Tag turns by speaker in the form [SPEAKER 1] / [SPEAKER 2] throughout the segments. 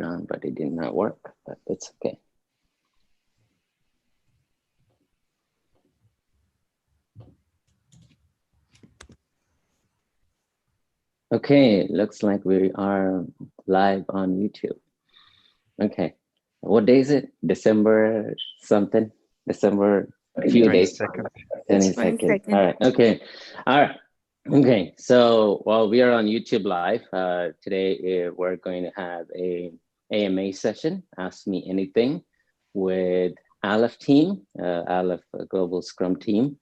[SPEAKER 1] background, but it did not work, but it's okay. Okay, looks like we are live on YouTube. Okay, what day is it? December something? December, a few days. 22nd. All right, okay. All right. Okay, so while we are on YouTube Live, today we're going to have a AMA session, Ask Me Anything, with Aleph team, Aleph Global Scrum team.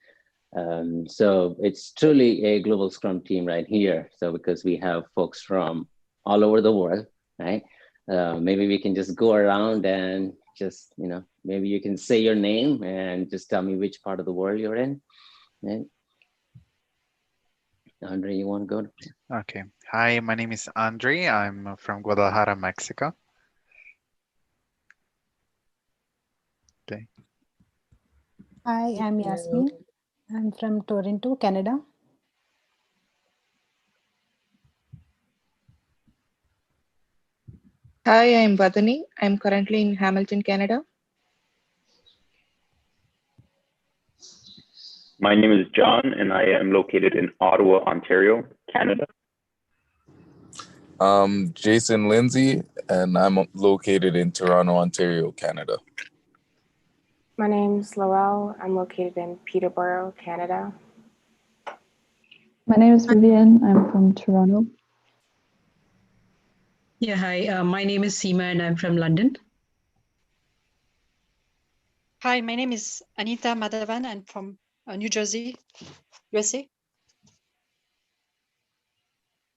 [SPEAKER 1] So it's truly a global Scrum team right here. So because we have folks from all over the world, right? Maybe we can just go around and just, maybe you can say your name and just tell me which part of the world you're in. Right? Andre, you want to go?
[SPEAKER 2] Okay. Hi, my name is Andre. I'm from Guadalajara, Mexico. Okay.
[SPEAKER 3] Hi, I'm Yasmin. I'm from Toronto, Canada.
[SPEAKER 4] Hi, I'm Vadani. I'm currently in Hamilton, Canada.
[SPEAKER 5] My name is John, and I am located in Ottawa, Ontario, Canada.
[SPEAKER 6] Jason Lindsay, and I'm located in Toronto, Ontario, Canada.
[SPEAKER 7] My name's Laurel. I'm located in Peterborough, Canada.
[SPEAKER 8] My name is Vivian. I'm from Toronto.
[SPEAKER 9] Yeah, hi. My name is Seema, and I'm from London.
[SPEAKER 10] Hi, my name is Anita Madhavan. I'm from New Jersey, USA.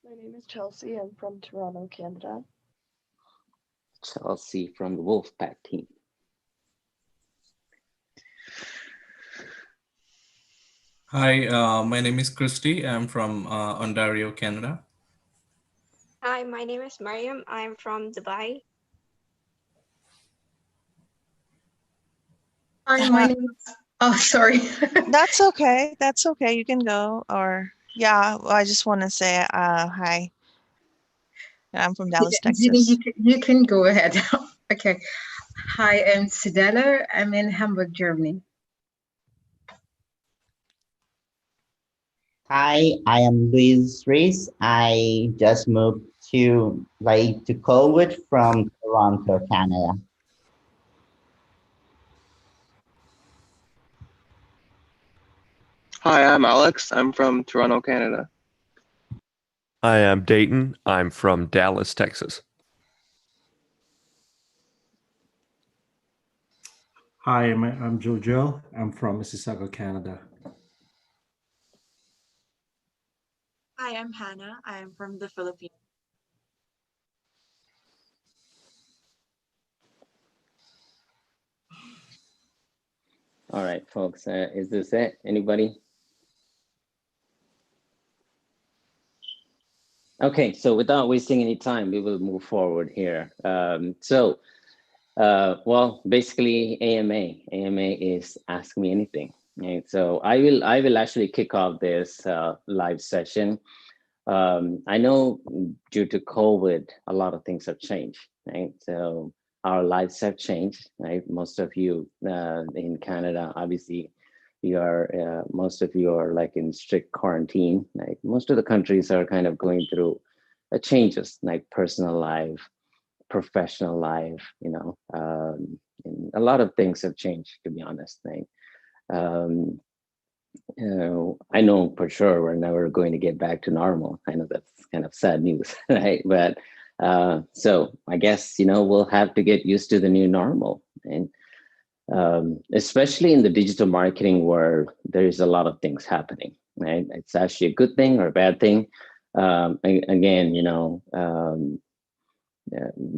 [SPEAKER 11] My name is Chelsea. I'm from Toronto, Canada.
[SPEAKER 1] Chelsea from the Wolfpack team.
[SPEAKER 12] Hi, my name is Christy. I'm from Ontario, Canada.
[SPEAKER 13] Hi, my name is Mariam. I'm from Dubai.
[SPEAKER 14] Hi, my name is... Oh, sorry.
[SPEAKER 15] That's okay. That's okay. You can go. Or yeah, well, I just want to say hi. I'm from Dallas, Texas.
[SPEAKER 14] You can go ahead. Okay. Hi, I'm Cedella. I'm in Hamburg, Germany.
[SPEAKER 16] Hi, I am Ruiz. I just moved to Colwood from Toronto, Canada.
[SPEAKER 17] Hi, I'm Alex. I'm from Toronto, Canada.
[SPEAKER 18] Hi, I'm Dayton. I'm from Dallas, Texas.
[SPEAKER 19] Hi, I'm Jojo. I'm from Mississauga, Canada.
[SPEAKER 20] Hi, I'm Hannah. I am from the Philippines.
[SPEAKER 1] All right, folks, is this it? Anybody? Okay, so without wasting any time, we will move forward here. Well, basically AMA is Ask Me Anything. Right? So I will actually kick off this live session. I know due to COVID, a lot of things have changed, right? So our lives have changed, right? Most of you in Canada, obviously, most of you are like in strict quarantine. Like most of the countries are kind of going through changes, like personal life, professional life, and a lot of things have changed, to be honest. Right? I know for sure we're never going to get back to normal. I know that's kind of sad news, right? But so I guess, we'll have to get used to the new normal. And especially in the digital marketing world, there's a lot of things happening, right? It's actually a good thing or a bad thing. Again,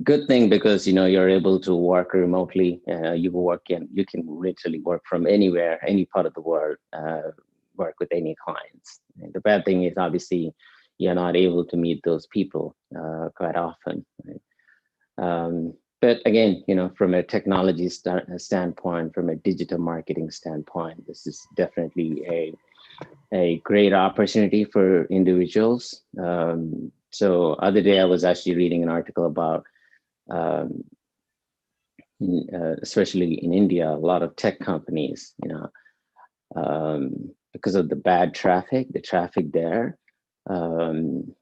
[SPEAKER 1] good thing because you're able to work remotely. You can literally work from anywhere, any part of the world, work with any clients. And the bad thing is obviously you're not able to meet those people quite often. Right? But again, from a technology standpoint, from a digital marketing standpoint, this is definitely a great opportunity for individuals. So other day I was actually reading an article about especially in India, a lot of tech companies, because of the bad traffic, the traffic there,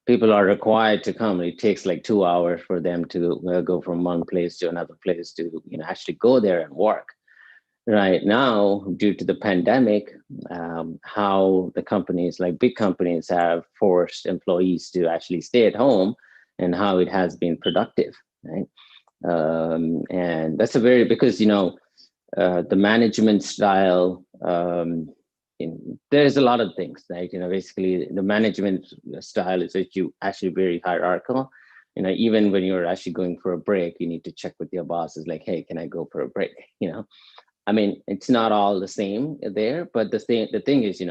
[SPEAKER 1] people are required to come. It takes like 2 hours for them to go from one place to another place to actually go there and work. Right now, due to the pandemic, how the companies, like big companies, have forced employees to actually stay at home, and how it has been productive, right? And that's a very, because the management style, there's a lot of things, right? Basically the management style is that you actually very hierarchical. Even when you're actually going for a break, you need to check with your bosses, like, hey, can I go for a break? I mean, it's not all the same there, but the thing is,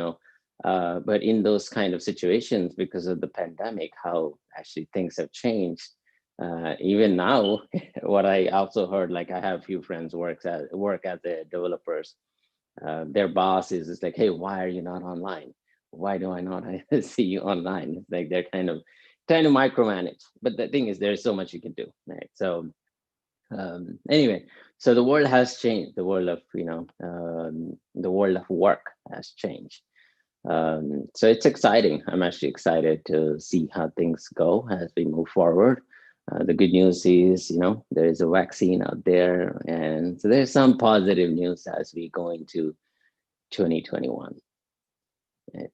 [SPEAKER 1] but in those kind of situations, because of the pandemic, how actually things have changed. Even now, what I also heard, like I have a few friends work as the developers. Their boss is like, hey, why are you not online? Why do I not see you online? It's like they're kind of micromanage. But the thing is, there's so much you can do, right? So anyway, so the world has changed. The world of the world of work has changed. So it's exciting. I'm actually excited to see how things go as we move forward. The good news is, there is a vaccine out there, and so there's some positive news as we go into 2021. Right.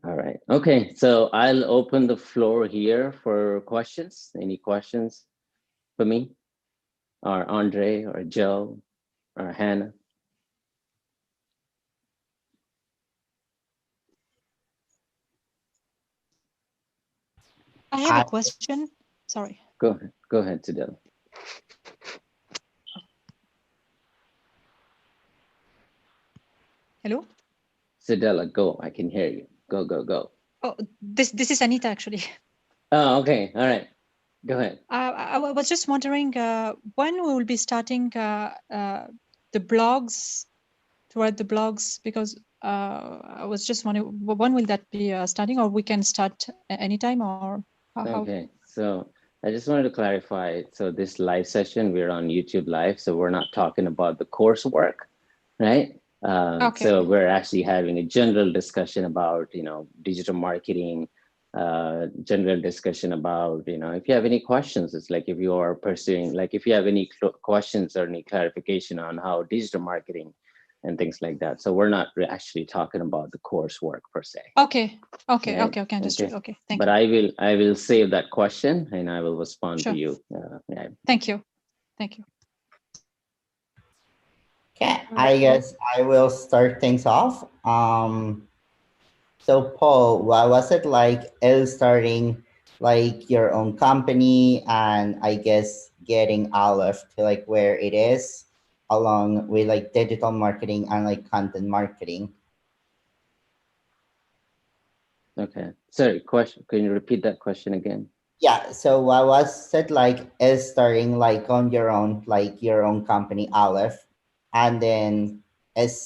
[SPEAKER 1] All right. Okay. So I'll open the floor here for questions. Any questions for me, or Andre, or Joe, or Hannah?
[SPEAKER 10] I have a question. Sorry.
[SPEAKER 1] Go ahead. Go ahead, Cedella.
[SPEAKER 10] Hello?
[SPEAKER 1] Cedella, go. I can hear you. Go, go, go.
[SPEAKER 10] Oh, this is Anita, actually.
[SPEAKER 1] Oh, okay. All right. Go ahead.
[SPEAKER 10] I was just wondering when we will be starting the blogs, to write the blogs, because I was just wondering, when will that be starting, or we can start anytime, or how?
[SPEAKER 1] Okay. So I just wanted to clarify. So this live session, we're on YouTube Live, so we're not talking about the coursework, right?
[SPEAKER 10] Okay.
[SPEAKER 1] So we're actually having a general discussion about, digital marketing, general discussion about, if you have any questions, it's like if you are pursuing, like if you have any questions or any clarification on how digital marketing and things like that. So we're not actually talking about the coursework per se.
[SPEAKER 10] Okay.
[SPEAKER 1] Right?
[SPEAKER 10] Understood. Okay. Thank
[SPEAKER 1] but
[SPEAKER 10] you.
[SPEAKER 1] I will save that question and I will respond
[SPEAKER 10] Sure.
[SPEAKER 1] to you. Yeah.
[SPEAKER 10] Thank you. Thank you.
[SPEAKER 16] Okay, I guess I will start things off. So Paul, what was it like starting like your own company, and I guess getting Aleph to like where it is, along with like digital marketing and like content marketing?
[SPEAKER 1] Okay. Sorry, question. Can you repeat that question again?
[SPEAKER 16] Yeah, so what was it like starting like on your own, like your own company, Aleph, and then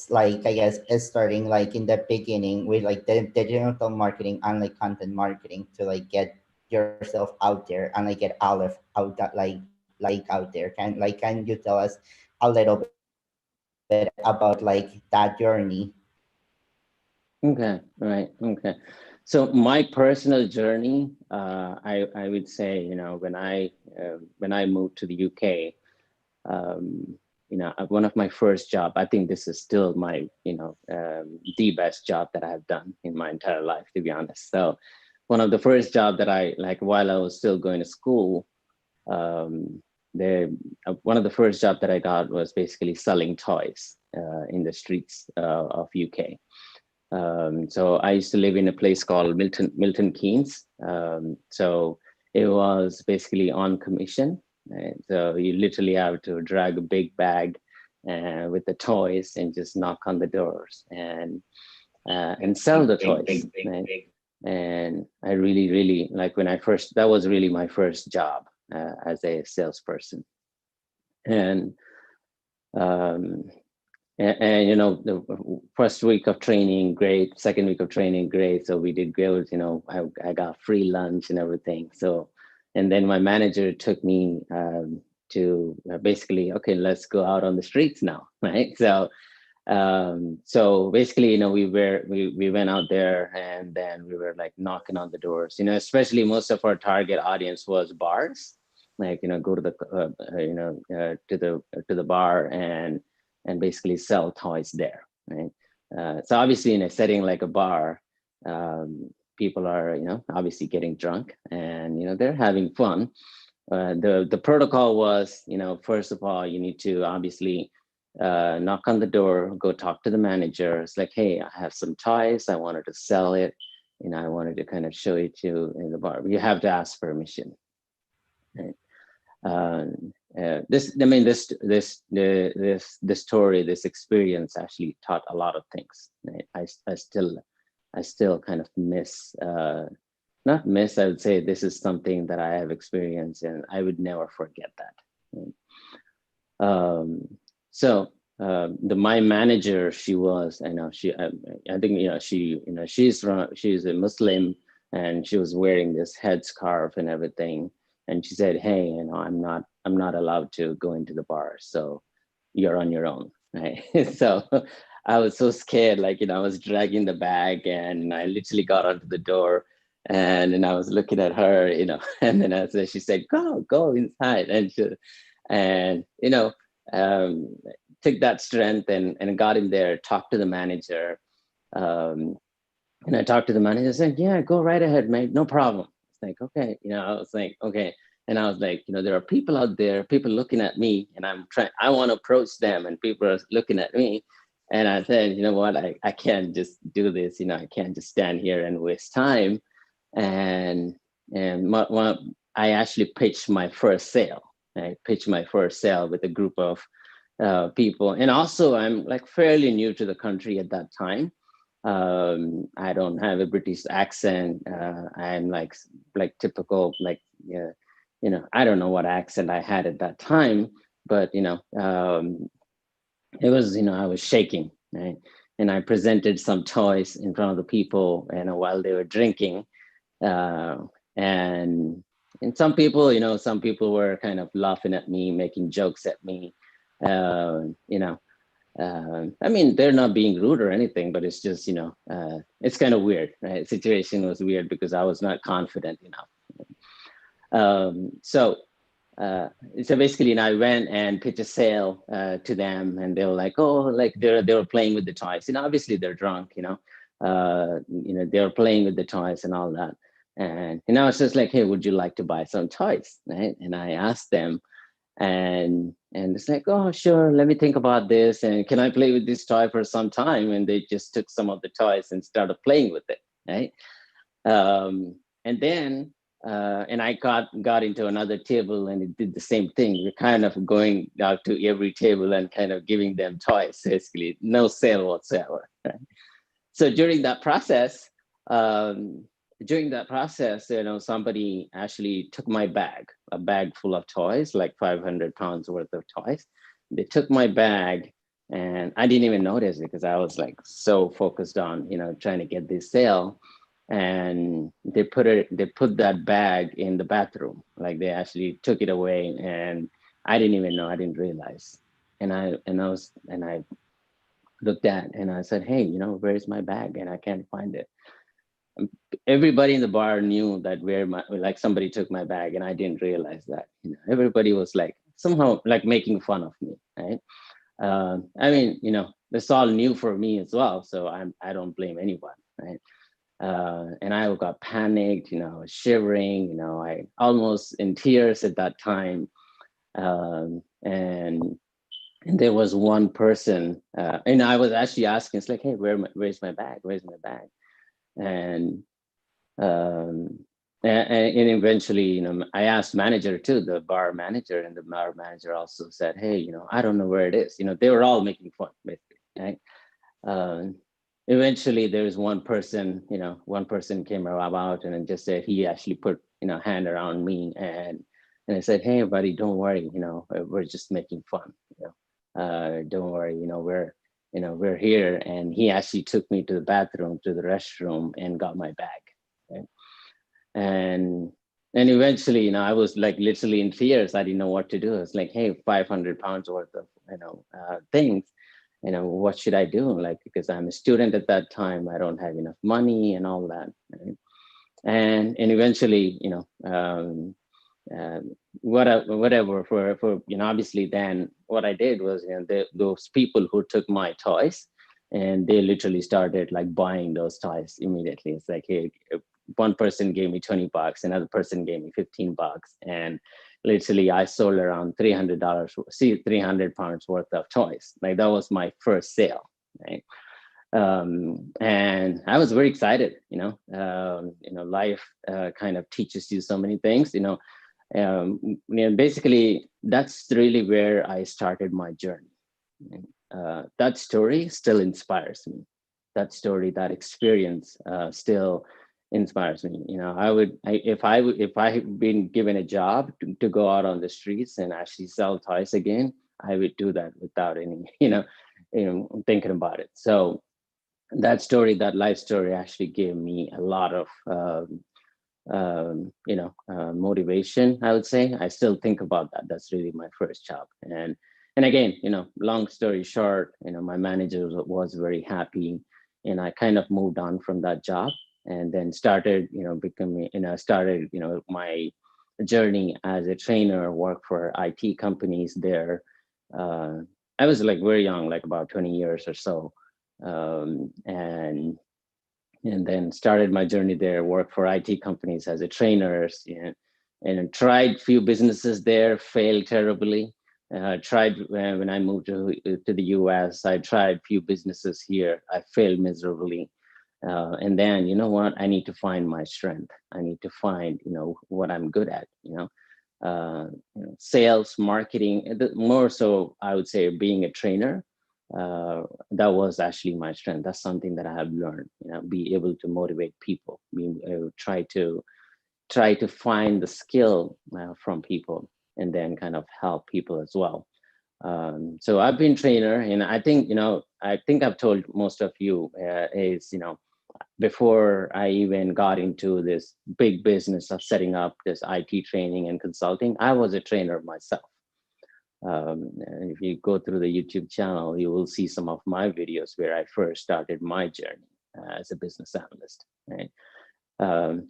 [SPEAKER 16] like, I guess, starting like in the beginning with like the digital marketing and like content marketing to like get yourself out there and like get Aleph out that like out there. Can you tell us a little bit about like that journey?
[SPEAKER 1] Okay, right. Okay. So my personal journey, I would say, when I moved to the UK, one of my first job, I think this is still my, the best job that I've done in my entire life, to be honest. So one of the first job that I, like, while I was still going to school, one of the first job that I got was basically selling toys in the streets of UK. So I used to live in a place called Milton Keynes. So it was basically on commission. Right? So you literally have to drag a big bag with the toys and just knock on the doors and sell the toys. Right? And I really, like when that was really my first job as a salesperson. And the first week of training, great. Second week of training, great. So we did good. I got free lunch and everything. So And then my manager took me to basically, okay, let's go out on the streets now, right? So basically, we went out there, and then we were like knocking on the doors, especially most of our target audience was bars, like, go to the, to the bar and basically sell toys there, right? So obviously in a setting like a bar, people are, obviously getting drunk, and, they're having fun. The protocol was, first of all, you need to obviously knock on the door, go talk to the manager. It's like, hey, I have some toys, I wanted to sell it, I wanted to kind of show it to you in the bar. You have to ask permission. Right? This story, this experience actually taught a lot of things. Right? I still kind of miss, not miss, I would say this is something that I have experienced and I would never forget that. Right? My manager, she was, I think, she's a Muslim, and she was wearing this headscarf and everything. And she said, hey, I'm not allowed to go into the bar, so you're on your own, right? So I was so scared, like, I was dragging the bag, and I literally got onto the door, and I was looking at her, and then she said, go inside. And took that strength and got in there, talked to the manager. And I talked to the manager, I said, yeah, go right ahead, mate, no problem. It's like, okay, I was like, okay. And I was like, there are people out there, people looking at me, and I want to approach them, and people are looking at me. And I said, you know what, I can't just do this, I can't just stand here and waste time. And I actually pitched my first sale. I pitched my first sale with a group of people. And also, I'm like fairly new to the country at that time. I don't have a British accent. I'm like typical, like, I don't know what accent I had at that time, but, it was, I was shaking, right? And I presented some toys in front of the people, while they were drinking. And some people, some people were kind of laughing at me, making jokes at me. I mean, they're not being rude or anything, but it's just, it's kind of weird, right? The situation was weird because I was not confident enough. So basically, I went and pitched a sale to them, and they were like, oh, like they were playing with the toys. Obviously they're drunk, they were playing with the toys and all that. And I was just like, hey, would you like to buy some toys, right? And I asked them, and it's like, oh, sure, let me think about this, and can I play with this toy for some time? And they just took some of the toys and started playing with it, right? And then and I got into another table, and it did the same thing. We're kind of going out to every table and kind of giving them toys, basically no sale whatsoever, right? So during that process, somebody actually took my bag, a bag full of toys, like 500 pounds worth of toys. They took my bag, and I didn't even notice it because I was like so focused on, trying to get this sale. And they put that bag in the bathroom. Like, they actually took it away, and I didn't even know, I didn't realize. And I looked at, and I said, hey, where's my bag? And I can't find it. Everybody in the bar knew that somebody took my bag, and I didn't realize that. Everybody was like somehow like making fun of me, right? I mean, it's all new for me as well, so I don't blame anyone, right? And I got panicked, shivering, I almost in tears at that time. And there was one person, and I was actually asking, it's like, hey, where's my bag? Where's my bag? And eventually, I asked manager too, the bar manager, and the bar manager also said, hey, I don't know where it is. They were all making fun, basically, right? Eventually, there was one person came about and just said, he actually put, hand around me, and I said, hey, buddy, don't worry, we're just making fun, don't worry, we're here. And he actually took me to the bathroom, to the restroom, and got my bag, right? And And eventually, I was like literally in tears. I didn't know what to do. It's like, hey, 500 pounds worth of, things, what should I do? Like, because I'm a student at that time, I don't have enough money and all that. Right? And eventually, whatever for obviously then what I did was, those people who took my toys, and they literally started like buying those toys immediately. It's like, hey, one person gave me $20, another person gave me $15, and literally I sold around $300, 300 pounds worth of toys. Like that was my first sale, right? And I was very excited. Life kind of teaches you so many things. Basically, that's really where I started my journey. That story still inspires me. That story, that experience, still inspires me. If I had been given a job to go out on the streets and actually sell toys again, I would do that without any, thinking about it. So that story, that life story, actually gave me a lot of motivation, I would say. I still think about that. That's really my first job. And again, long story short, my manager was very happy, and I kind of moved on from that job, and then started, becoming, my journey as a trainer, work for IT companies there. I was like very young, like about 20 years or so. And then started my journey there, worked for IT companies as a trainer, and tried few businesses there, failed terribly. Tried when I moved to the US, I tried few businesses here. I failed miserably. And then, you know what? I need to find my strength. I need to find, what I'm good at, sales, marketing, more so I would say being a trainer. That was actually my strength. That's something that I have learned, be able to motivate people, try to find the skill from people, and then kind of help people as well. So I've been trainer, and I think, I've told most of you is, before I even got into this big business of setting up this IT training and consulting, I was a trainer myself. And if you go through the YouTube channel, you will see some of my videos where I first started my journey as a business analyst. Right?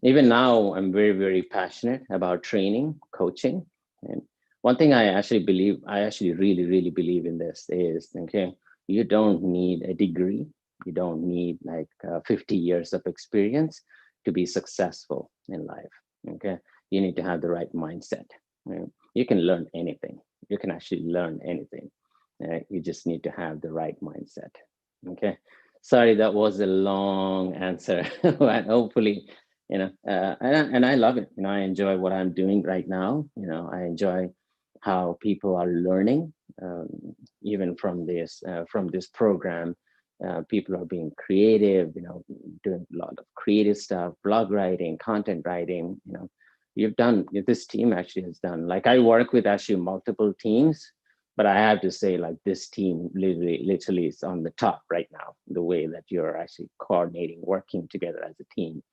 [SPEAKER 1] Even now, I'm very, very passionate about training, coaching. And one thing I actually really, really believe in this is, okay, you don't need a degree. You don't need like 50 years of experience to be successful in life. Okay, you need to have the right mindset. Right? You can learn anything. You can actually learn anything. You just need to have the right mindset. Okay. Sorry, that was a long answer, but hopefully, and I love it. I enjoy what I'm doing right now. I enjoy how people are learning, even from this program. People are being creative, doing a lot of creative stuff, blog writing, content writing. This team actually has done, like, I work with actually multiple teams, but I have to say, like, this team literally is on the top right now, the way that you're actually coordinating, working together as a team,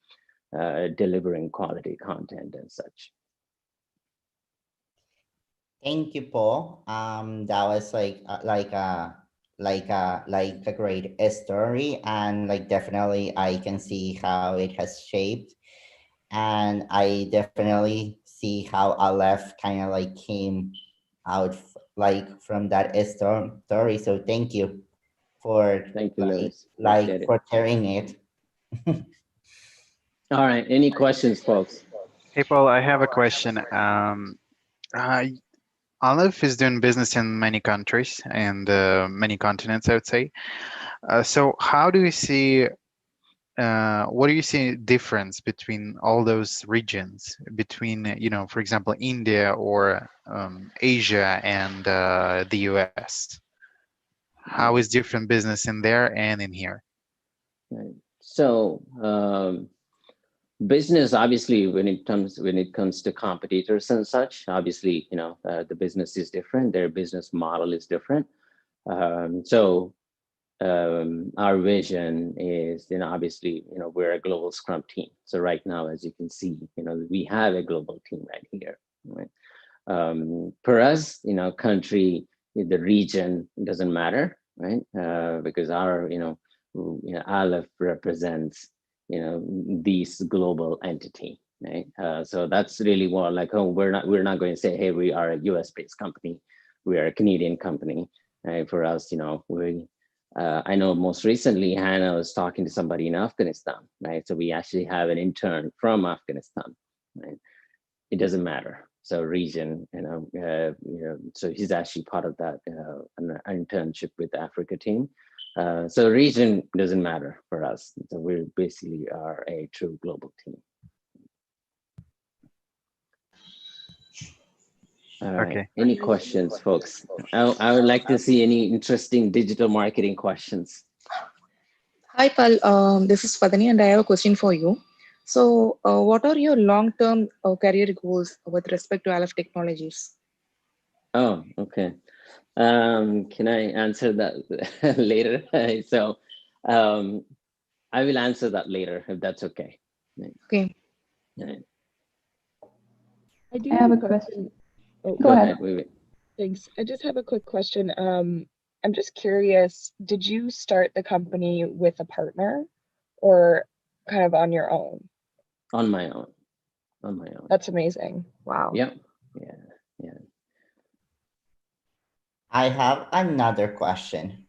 [SPEAKER 1] delivering quality content and such.
[SPEAKER 16] Thank you, Paul. That was like a great story, and like definitely I can see how it has shaped, and I definitely see how Aleph kind of like came out like from that story. So thank you for for sharing it.
[SPEAKER 1] All right. Any questions, folks?
[SPEAKER 2] Hey, Paul, I have a question. Aleph is doing business in many countries and many continents, I would say. So how do you see, what do you see difference between all those regions, between, for example, India or Asia and the US? How is different business in there and in here?
[SPEAKER 1] Right. So business, obviously, when it comes to competitors and such, obviously, the business is different. Their business model is different. So our vision is, obviously, we're a global Scrum team. So right now, as you can see, we have a global team right here. Right? For us, country, the region doesn't matter, right? Because our, Aleph represents, this global entity, right? So that's really more like, oh, we're not going to say, hey, we are a US-based company, we are a Canadian company. Right? For us, I know most recently Hannah was talking to somebody in Afghanistan, right? So we actually have an intern from Afghanistan, right? It doesn't matter. So region, so he's actually part of that an internship with the Africa team. So region doesn't matter for us. So we basically are a true global team. All right.
[SPEAKER 2] Okay.
[SPEAKER 1] Any questions, folks? I would like to see any interesting digital marketing questions.
[SPEAKER 4] Hi, Paul. This is Padani, and I have a question for you. So, what are your long-term career goals with respect to Aleph Technologies?
[SPEAKER 1] Oh, okay. Can I answer that later? So, I will answer that later if that's okay.
[SPEAKER 4] Okay.
[SPEAKER 1] Right.
[SPEAKER 8] I do have a question.
[SPEAKER 1] Oh, go ahead. Wait.
[SPEAKER 8] Thanks. I just have a quick question. I'm just curious, did you start the company with a partner or kind of on your own?
[SPEAKER 1] On my own.
[SPEAKER 8] That's amazing. Wow.
[SPEAKER 1] Yep. Yeah.
[SPEAKER 16] I have another question.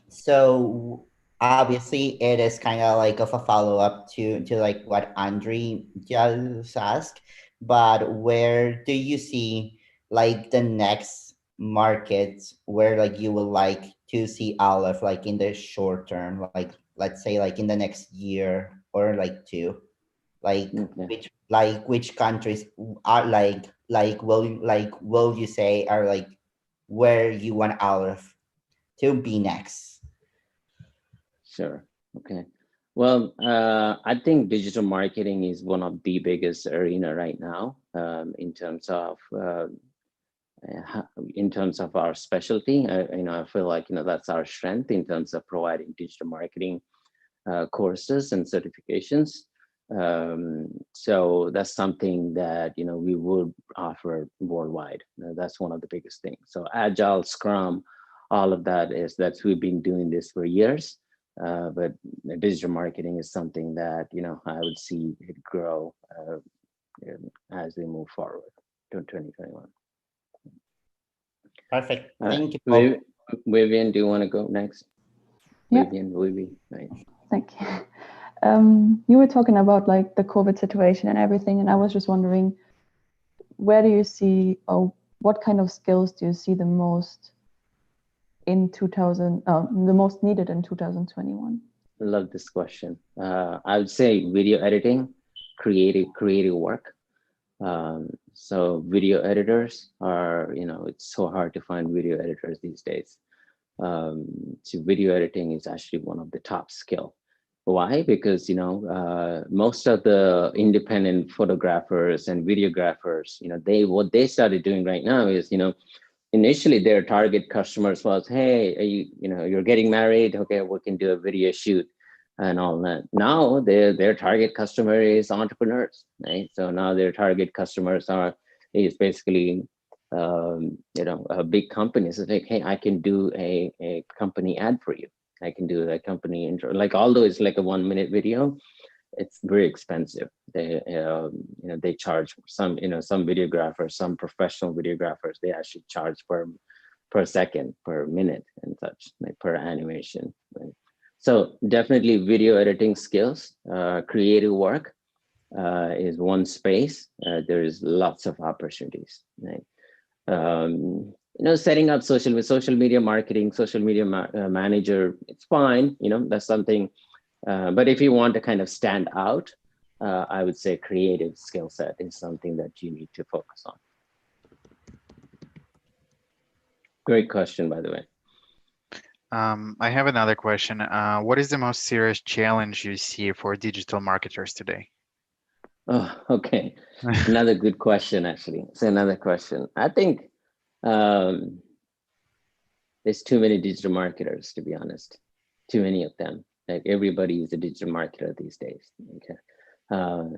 [SPEAKER 16] So obviously it is kind of like of a follow-up to like what Andre just asked, but where do you see like the next markets where like you would like to see Aleph like in the short term, like let's say like in the next year or like two, like which countries are like will you say are like where you want Aleph to be next?
[SPEAKER 1] Sure. Okay. Well, I think digital marketing is one of the biggest arena right now in terms of our specialty. I feel like that's our strength in terms of providing digital marketing courses and certifications. So that's something that we would offer worldwide. That's one of the biggest things. So Agile, Scrum, all of that we've been doing this for years. But digital marketing is something that I would see it grow as we move forward to 2021.
[SPEAKER 16] Perfect. Thank you.
[SPEAKER 1] Vivian, do you want to go next?
[SPEAKER 8] Yeah.
[SPEAKER 1] Vivian, right.
[SPEAKER 8] Thank you. You were talking about like the COVID situation and everything, and I was just wondering, where do you see, or what kind of skills do you see the most in the most needed in 2021?
[SPEAKER 1] Love this question. I would say video editing, creative work. So video editors are, it's so hard to find video editors these days. So video editing is actually one of the top skill. Why? Because most of the independent photographers and videographers, what they started doing right now is, initially their target customers was, hey, you're getting married, okay, we can do a video shoot and all that. Now their target customer is entrepreneurs, right? So now their target customers is basically big companies. It's like, hey, I can do a company ad for you. I can do a company intro. Like, although it's like a 1-minute video, it's very expensive. They charge some videographers, some professional videographers, they actually charge per second, per minute and such, like per animation. Right? So definitely video editing skills, creative work is one space. There is lots of opportunities, right? Setting up social media marketing, social media manager, it's fine. That's something. But if you want to kind of stand out, I would say creative skill set is something that you need to focus on. Great question, by the way.
[SPEAKER 2] I have another question. What is the most serious challenge you see for digital marketers today?
[SPEAKER 1] Oh, okay. Another good question, actually. It's another question. I think there's too many digital marketers, to be honest. Too many of them. Like everybody is a digital marketer these days. Okay.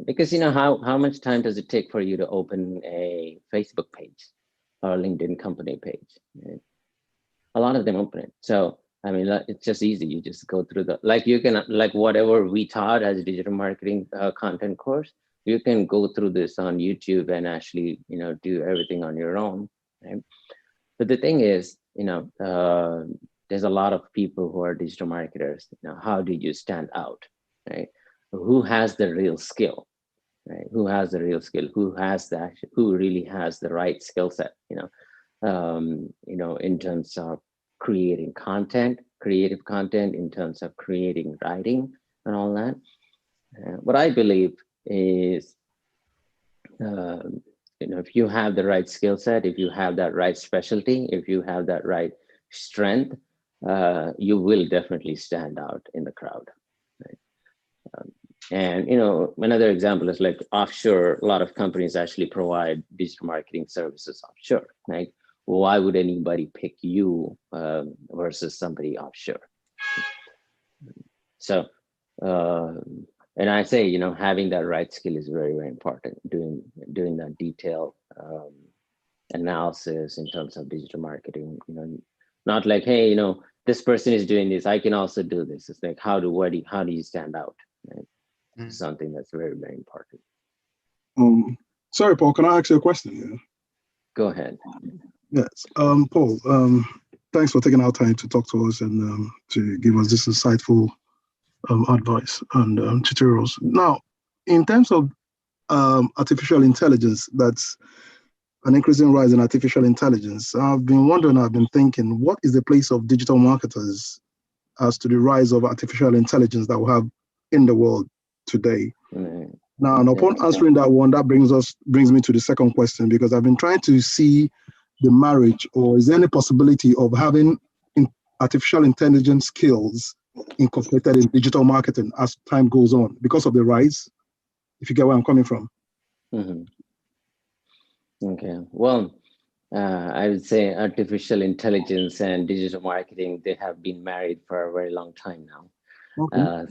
[SPEAKER 1] Because how much time does it take for you to open a Facebook page or LinkedIn company page? Right? A lot of them open it. So I mean, it's just easy. You just go through you can whatever we taught as a digital marketing content course, you can go through this on YouTube and actually do everything on your own. Right? But the thing is, there's a lot of people who are digital marketers. How do you stand out? Right? Who has the real skill? Right? Who has the real skill? Who really has the right skill set? In terms of creating content, creative content, in terms of creating writing and all that. What I believe is, if you have the right skill set, if you have that right specialty, if you have that right strength, you will definitely stand out in the crowd. Right? And another example is like offshore. A lot of companies actually provide digital marketing services offshore. Right? Why would anybody pick you versus somebody offshore? So, and I say, having that right skill is very, very important. Doing that detailed analysis in terms of digital marketing. Not like, hey, this person is doing this, I can also do this. It's like, how do you stand out? Right? Something that's very, very important.
[SPEAKER 21] Sorry, Paul, can I ask you a question? Yeah.
[SPEAKER 1] Go ahead.
[SPEAKER 21] Yes, Paul. Thanks for taking our time to talk to us and to give us this insightful advice and tutorials. Now, in terms of artificial intelligence, that's an increasing rise in artificial intelligence. I've been thinking, what is the place of digital marketers as to the rise of artificial intelligence that we have in the world today? Now, and upon answering that one, that brings me to the second question, because I've been trying to see the marriage, or is there any possibility of having artificial intelligence skills incorporated in digital marketing as time goes on because of the rise, if you get where I'm coming from?
[SPEAKER 1] Okay, well, I would say artificial intelligence and digital marketing, they have been married for a very long time now. Okay.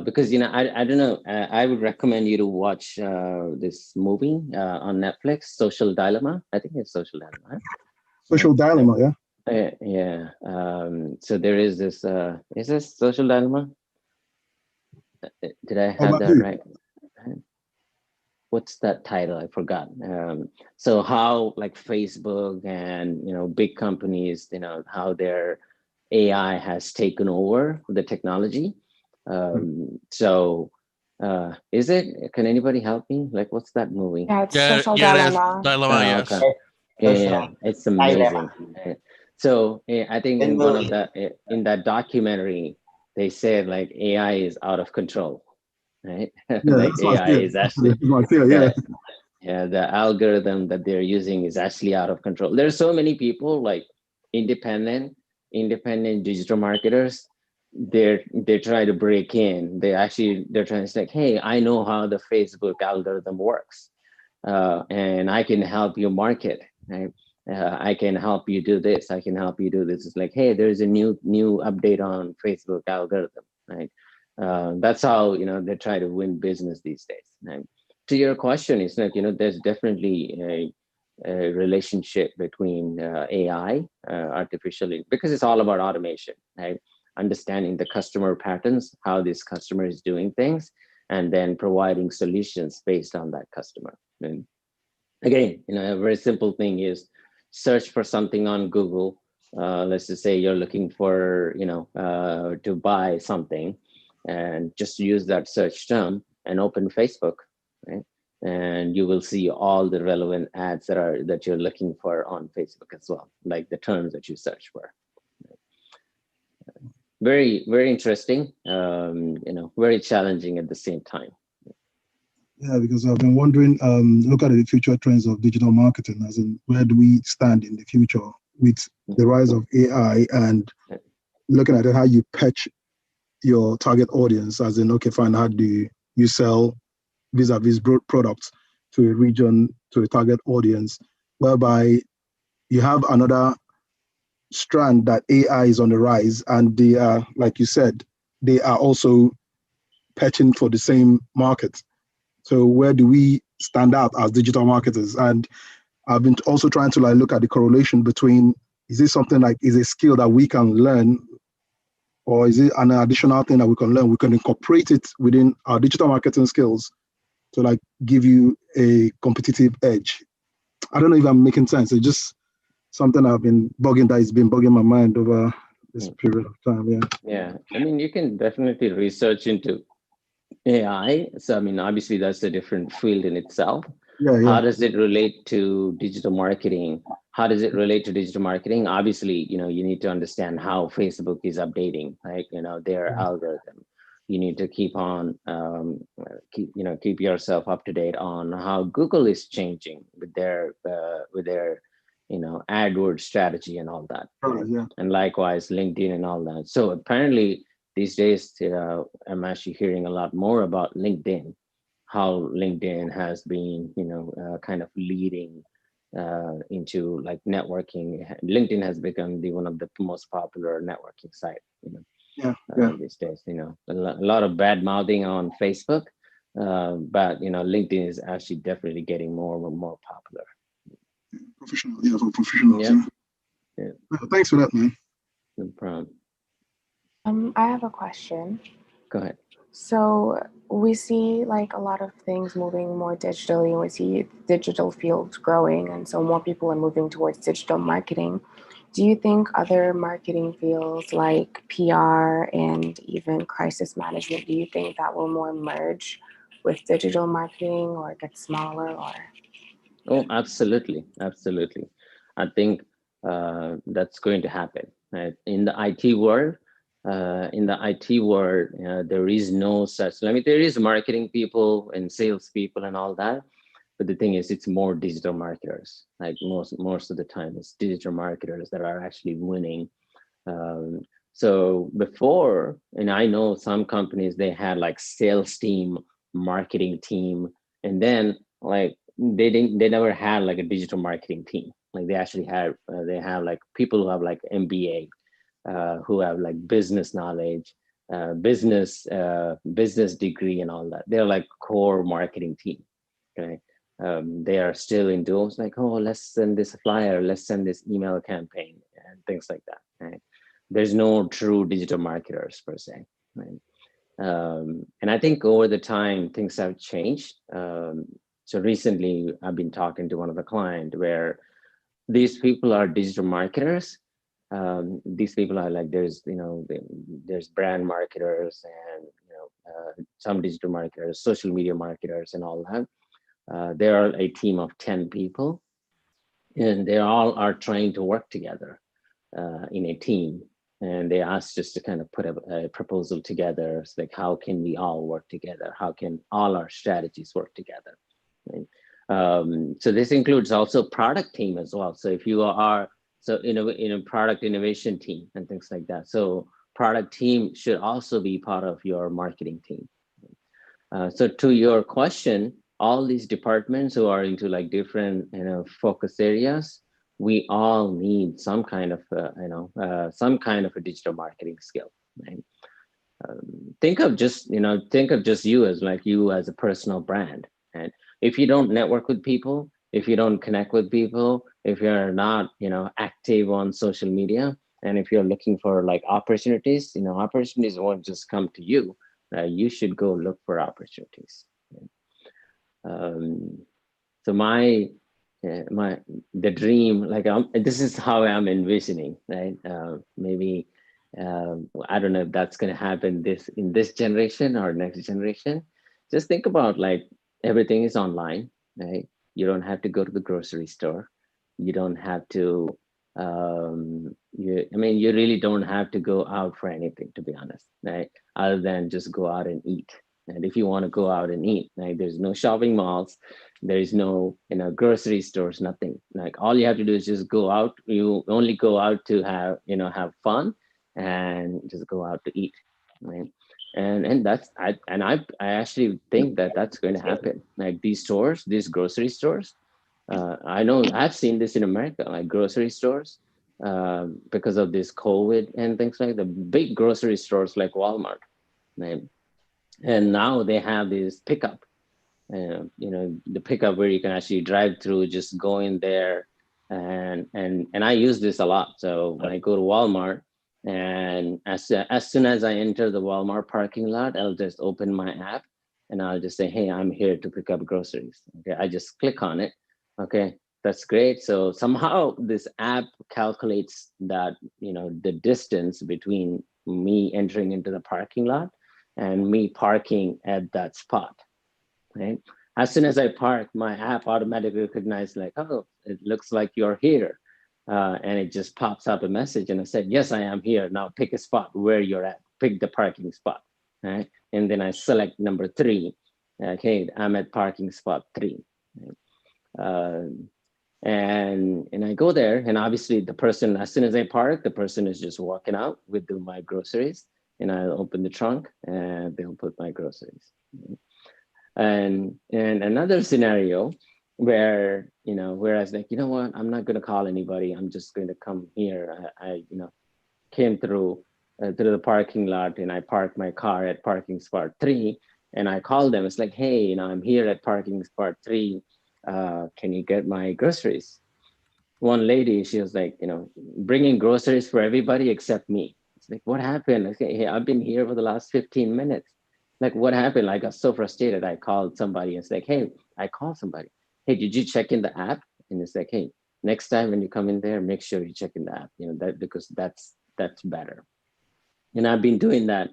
[SPEAKER 1] Because, I don't know, I would recommend you to watch this movie on Netflix, Social Dilemma. I think it's Social Dilemma.
[SPEAKER 21] Social Dilemma, yeah.
[SPEAKER 1] Yeah. So there is this Social Dilemma? Did I have that right? What's that title? I forgot. So how like Facebook and, big companies, how their AI has taken over the technology. Is it? Can anybody help me? Like, what's that movie?
[SPEAKER 7] Yeah, it's Social Dilemma.
[SPEAKER 2] Dilemma, yes.
[SPEAKER 1] Okay. Yeah, it's amazing. So I think in one of in that documentary, they said like AI is out of control, right?
[SPEAKER 21] Yeah,
[SPEAKER 1] like AI is actually
[SPEAKER 21] the
[SPEAKER 1] algorithm that they're using is actually out of control. There's so many people like independent digital marketers. They're trying to break in. They're trying to say, hey, I know how the Facebook algorithm works, and I can help you market. Right? I can help you do this. I can help you do this. It's like, hey, there's a new update on Facebook algorithm. Right? That's how they try to win business these days. Right? To your question, it's like there's definitely a relationship between AI, artificially, because it's all about automation. Right? Understanding the customer patterns, how this customer is doing things, and then providing solutions based on that customer. And again, a very simple thing is search for something on Google. Let's just say you're looking for, to buy something, and just use that search term and open Facebook, right? And you will see all the relevant ads that you're looking for on Facebook as well, like the terms that you search for. Very, very interesting, very challenging at the same time.
[SPEAKER 21] Yeah, because I've been wondering, look at the future trends of digital marketing, as in where do we stand in the future with the rise of AI, and looking at how you patch your target audience, as in, okay, fine, how do you sell vis-a-vis products to a region, to a target audience, whereby you have another strand that AI is on the rise, and they are, like you said, they are also pitching for the same market. So where do we stand out as digital marketers? And I've been also trying to like look at the correlation between, is this something like, is a skill that we can learn, or is it an additional thing that we can learn? We can incorporate it within our digital marketing skills to like give you a competitive edge. I don't know if I'm making sense. It's just something I've been bugging, that has been bugging my mind over this period of time. Yeah.
[SPEAKER 1] Yeah. I mean, you can definitely research into AI. So, I mean, obviously that's a different field in itself.
[SPEAKER 21] Yeah,
[SPEAKER 1] How
[SPEAKER 21] yeah.
[SPEAKER 1] does it relate to digital marketing? How does it relate to digital marketing? Obviously, you know, you need to understand how Facebook is updating, right? You know, their algorithm. You need to keep on, keep yourself up to date on how Google is changing with their, AdWords strategy and all that. Right?
[SPEAKER 21] Yeah.
[SPEAKER 1] And likewise, LinkedIn and all that. So apparently these days, I'm actually hearing a lot more about LinkedIn, how LinkedIn has been, kind of leading into like networking. LinkedIn has become one of the most popular networking site, these days. A lot of bad mouthing on Facebook, but LinkedIn is actually definitely getting more and more popular.
[SPEAKER 21] Professional, yeah, for professionals. Yeah. Thanks for that, man.
[SPEAKER 1] No problem.
[SPEAKER 7] I have a question.
[SPEAKER 1] Go ahead.
[SPEAKER 7] So we see like a lot of things moving more digitally, and we see digital fields growing, and so more people are moving towards digital marketing. Do you think other marketing fields like PR and even crisis management, do you think that will more merge with digital marketing or get smaller or?
[SPEAKER 1] Oh, absolutely. Absolutely. I think that's going to happen. Right? In the IT world, there is no such, there is marketing people and sales people and all that. But the thing is, it's more digital marketers. Like most of the time, it's digital marketers that are actually winning. So before, and I know some companies, they had like sales team, marketing team, and then like they never had like a digital marketing team. Like they actually they have like people who have like MBA, who have like business knowledge, business degree and all that. They're like core marketing team. Okay. They are still in those like, oh, let's send this flyer, let's send this email campaign and things like that. Right? There's no true digital marketers per se. Right? And I think over the time, things have changed. So recently I've been talking to one of the clients where these people are digital marketers. These people are like, there's brand marketers and, some digital marketers, social media marketers and all that. They are a team of 10 people, and they all are trying to work together in a team. And they asked us to kind of put a proposal together. It's like, how can we all work together? How can all our strategies work together? Right? So this includes also product team as well. So if you are, in a product innovation team and things like that. So product team should also be part of your marketing team. So to your question, all these departments who are into like different, focus areas, we all need some kind of, a digital marketing skill. Right? Think of just you as like you as a personal brand. And if you don't network with people, if you don't connect with people, if you're not, active on social media, and if you're looking for like opportunities, opportunities won't just come to you. You should go look for opportunities. So the dream, like this is how I'm envisioning, right? Maybe I don't know if that's going to happen in this generation or next generation. Just think about like everything is online, right? You don't have to go to the grocery store. You don't have to. You really don't have to go out for anything, to be honest, right? Other than just go out and eat. And if you want to go out and eat, like there's no shopping malls, there is no, grocery stores, nothing. Like all you have to do is just go out. You only go out to have fun and just go out to eat, right? And I actually think that that's going to happen. Like these grocery stores, I know I've seen this in America, like grocery stores. because of this COVID and things like the big grocery stores like Walmart, right? And now they have this pickup, the pickup where you can actually drive through, just go in there, and I use this a lot. So when I go to Walmart, and as soon as I enter the Walmart parking lot, I'll just open my app and I'll just say, hey, I'm here to pick up groceries. Okay, I just click on it. Okay, that's great. So somehow this app calculates that, the distance between me entering into the parking lot and me parking at that spot, right? As soon as I park, my app automatically recognizes like, oh, it looks like you're here. And it just pops up a message and I said, yes, I am here. Now pick a spot where you're at, pick the parking spot, right? And then I select number 3. Okay, I'm at parking spot 3. Right? And I go there, and obviously the person, as soon as I park, the person is just walking out with my groceries, and I open the trunk and they'll put my groceries. And another scenario where, where I was like, you know what, I'm not going to call anybody. I'm just going to come here. I came through the parking lot, and I parked my car at parking spot 3, and I called them. It's like, hey, I'm here at parking spot 3. Can you get my groceries? One lady, she was like, bringing groceries for everybody except me. It's like, what happened? I say, hey, I've been here for the last 15 minutes. Like, what happened? I got so frustrated. I called somebody and it's like, hey, I called somebody. Hey, did you check in the app? And it's like, hey, next time when you come in there, make sure you check in the app, that because that's better. And I've been doing that,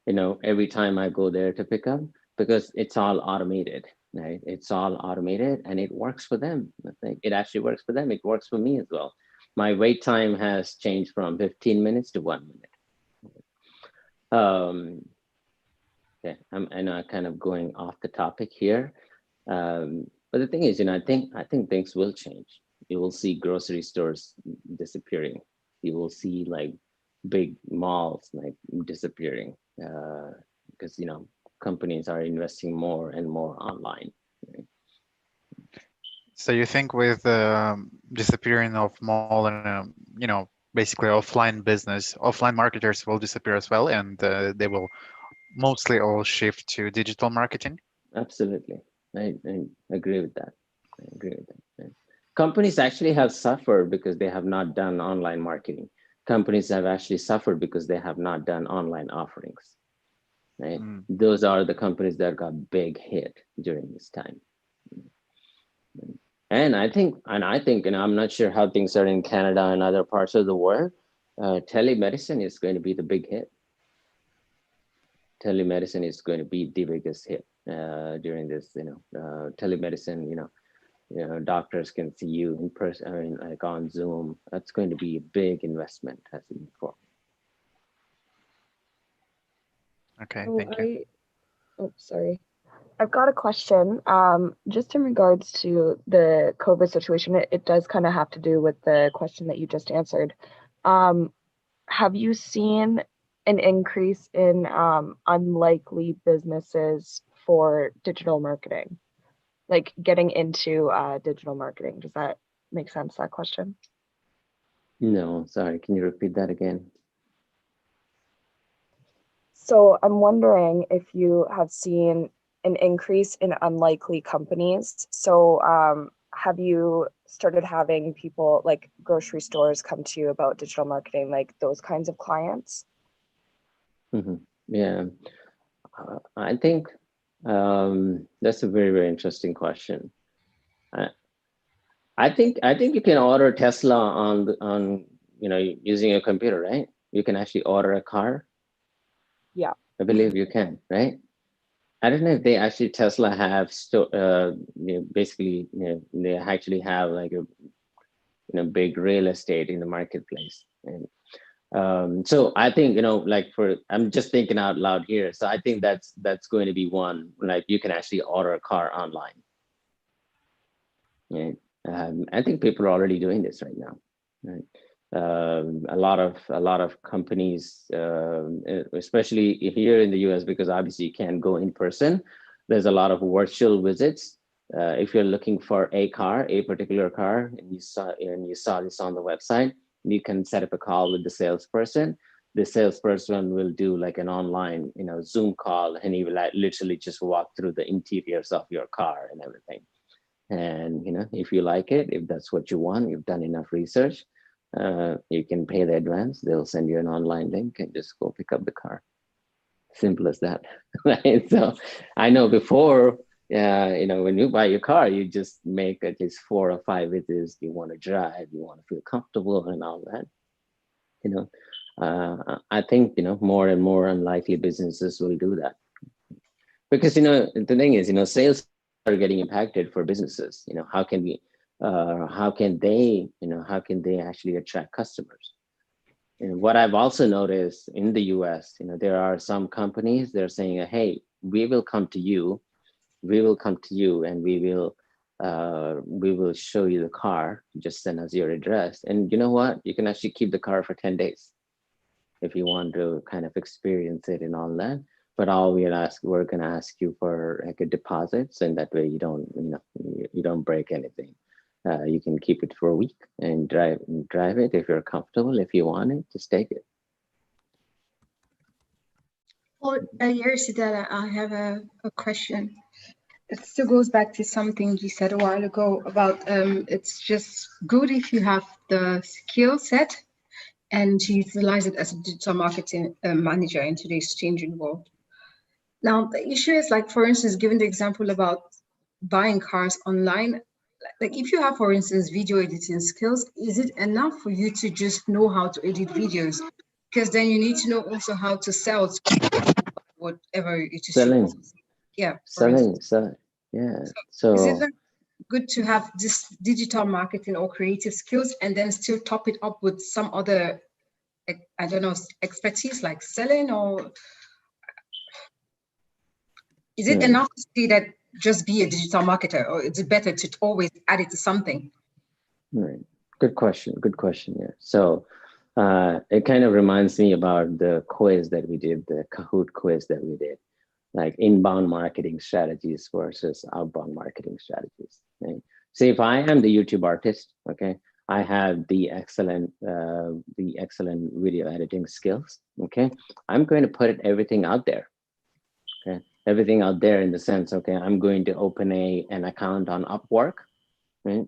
[SPEAKER 1] every time I go there to pick up, because it's all automated, right? It's all automated and it works for them. I think it actually works for them. It works for me as well. My wait time has changed from 15 minutes to 1 minute. Okay, I know I'm kind of going off the topic here. But the thing is, I think things will change. You will see grocery stores disappearing. You will see like big malls like disappearing because, companies are investing more and more online. Right?
[SPEAKER 2] So you think with disappearing of mall and basically offline business, offline marketers will disappear as well, and they will mostly all shift to digital marketing?
[SPEAKER 1] Absolutely, I agree with that. I agree with that. Right? Companies actually have suffered because they have not done online marketing. Companies have actually suffered because they have not done online offerings. Right? Those are the companies that got big hit during this time. And I think, and I'm not sure how things are in Canada and other parts of the world, telemedicine is going to be the big hit. Telemedicine is going to be the biggest hit during this, telemedicine, doctors can see you in person, I mean, like on Zoom. That's going to be a big investment as we move forward.
[SPEAKER 2] Okay,
[SPEAKER 11] Oh,
[SPEAKER 2] thank you.
[SPEAKER 11] Oh, sorry. I've got a question. Just in regards to the COVID situation, it does kind of have to do with the question that you just answered. Have you seen an increase in unlikely businesses for digital marketing? Like getting into digital marketing? Does that make sense, that question?
[SPEAKER 1] No, sorry, can you repeat that again?
[SPEAKER 11] So I'm wondering if you have seen an increase in unlikely companies. So have you started having people like grocery stores come to you about digital marketing, like those kinds of clients?
[SPEAKER 1] Mm-hmm. Yeah, I think that's a very, very interesting question. I think you can order Tesla on using your computer, right? You can actually order a car.
[SPEAKER 11] Yeah,
[SPEAKER 1] I believe you can, right? I don't know if they actually Tesla have basically they actually have like a big real estate in the marketplace. And so I think I'm just thinking out loud here. So I think that's going to be one, like you can actually order a car online. Yeah. I think people are already doing this right now. Right? A lot of companies, especially here in the US, because obviously you can't go in person. There's a lot of virtual visits. If you're looking for a particular car, and you saw this on the website, you can set up a call with the salesperson. The salesperson will do like an online, Zoom call, and he will like literally just walk through the interiors of your car and everything. And if you like it, if that's what you want, you've done enough research, you can pay the advance. They'll send you an online link and just go pick up the car. Simple as that. Right? So I know before, when you buy your car, you just make at least 4 or 5 visits. You want to drive, you want to feel comfortable and all that. I think more and more unlikely businesses will do that, because the thing is, sales are getting impacted for businesses. How can they actually attract customers? And what I've also noticed in the US, there are some companies, they're saying, hey, we will come to you and we will show you the car. Just send us your address. And you know what? You can actually keep the car for 10 days if you want to kind of experience it and all that. But we're going to ask you for like a deposit, so in that way you don't break anything. You can keep it for a week and drive it if you're comfortable. If you want it, just take it.
[SPEAKER 14] Well, here, Cedella, I have a question. It still goes back to something you said a while ago about it's just good if you have the skill set and to utilize it as a digital marketing manager in today's changing world. Now, the issue is, like, for instance, given the example about buying cars online, like if you have, for instance, video editing skills, is it enough for you to just know how to edit videos? Because then you need to know also how to sell whatever it is.
[SPEAKER 1] Selling.
[SPEAKER 14] Yeah.
[SPEAKER 1] Selling. Yeah. So
[SPEAKER 14] is it not good to have this digital marketing or creative skills and then still top it up with some other, I don't know, expertise like selling? Or is it enough to see that just be a digital marketer, or is it better to always add it to something?
[SPEAKER 1] Right. Good question. Yeah. So it kind of reminds me about the quiz that we did, the Kahoot quiz that we did, like inbound marketing strategies versus outbound marketing strategies. Right? So if I am the YouTube artist, okay, I have the excellent video editing skills. Okay, I'm going to put everything out there. Okay, everything out there in the sense, okay, I'm going to open an account on Upwork, right?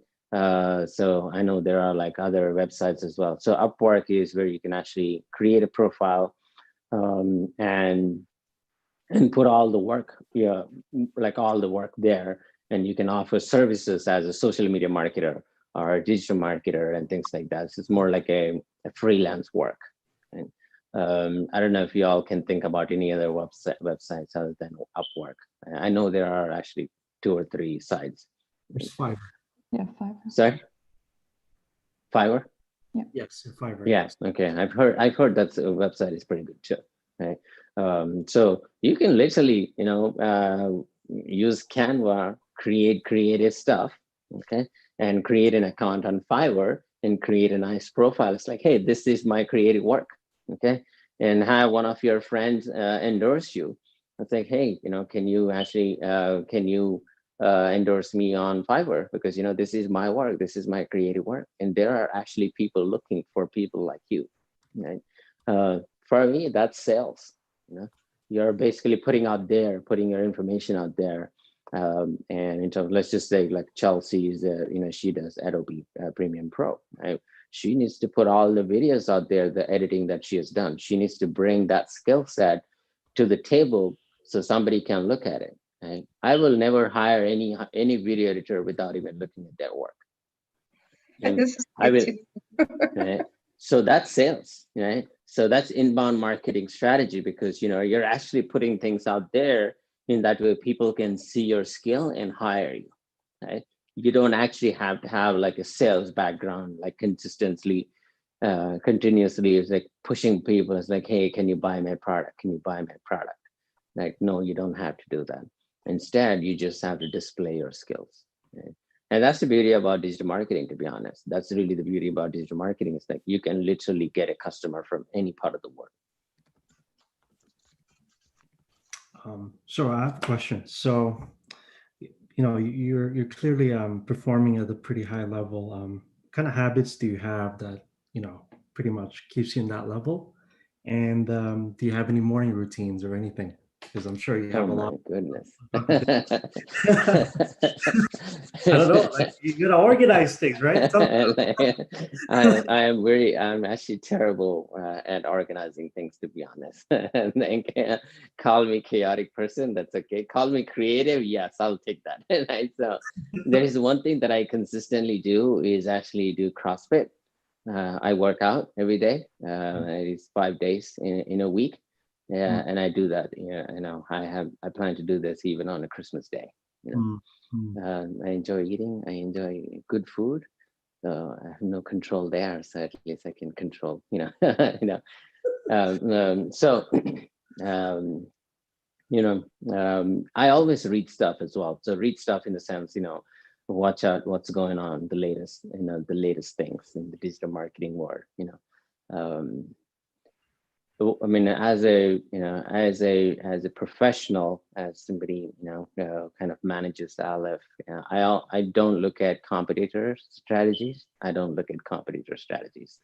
[SPEAKER 1] So I know there are like other websites as well. So Upwork is where you can actually create a profile and put all the work, like all the work there, and you can offer services as a social media marketer or a digital marketer and things like that. So it's more like a freelance work. Right? I don't know if you all can think about any other websites other than Upwork. I know there are actually 2 or 3 sites.
[SPEAKER 19] There's Fiverr.
[SPEAKER 8] Yeah, Fiverr.
[SPEAKER 1] Sorry? Fiverr?
[SPEAKER 19] Yeah. Yes, Fiverr.
[SPEAKER 1] Yes. Okay. I've heard that website is pretty good too. Right. So you can literally, use Canva, create creative stuff, okay, and create an account on Fiverr and create a nice profile. It's like, hey, this is my creative work, okay, and have one of your friends endorse you. It's like, hey, can you actually endorse me on Fiverr, because this is my work, this is my creative work, and there are actually people looking for people like you, right? For me, that's sales. You're basically putting your information out there, and in terms, let's just say like Chelsea is, she does Adobe Premiere Pro, right? She needs to put all the videos out there, the editing that she has done. She needs to bring that skill set to the table so somebody can look at it. Right? I will never hire any video editor without even looking at their work. I will. Right? So that's sales, right? So that's inbound marketing strategy, because you're actually putting things out there in that way people can see your skill and hire you. Right? You don't actually have to have like a sales background, like continuously. It's like pushing people. It's like, hey, can you buy my product? Can you buy my product? Like, no, you don't have to do that. Instead, you just have to display your skills. Right? And that's the beauty about digital marketing, to be honest. That's really the beauty about digital marketing. It's like you can literally get a customer from any part of the world.
[SPEAKER 19] So I have a question. So, you're clearly performing at a pretty high level. What kind of habits do you have that pretty much keeps you in that level? And do you have any morning routines or anything? Because I'm sure you have a lot.
[SPEAKER 1] Oh my goodness.
[SPEAKER 19] I don't know. Like, you gotta organize things, right?
[SPEAKER 1] I'm actually terrible at organizing things, to be honest. Call me chaotic person, that's okay. Call me creative, yes, I'll take that. Right? So there is one thing that I consistently do is actually do CrossFit. I work out every day. It's 5 days in a week. Yeah, and I do that. I plan to do this even on a Christmas day. I enjoy eating. I enjoy good food. So I have no control there. So at least I can control. I always read stuff as well. So read stuff in the sense, watch out what's going on, the latest things in the digital marketing world. I mean, as a professional, as somebody kind of manages Aleph, I don't look at competitor strategies. I don't look at competitor strategies.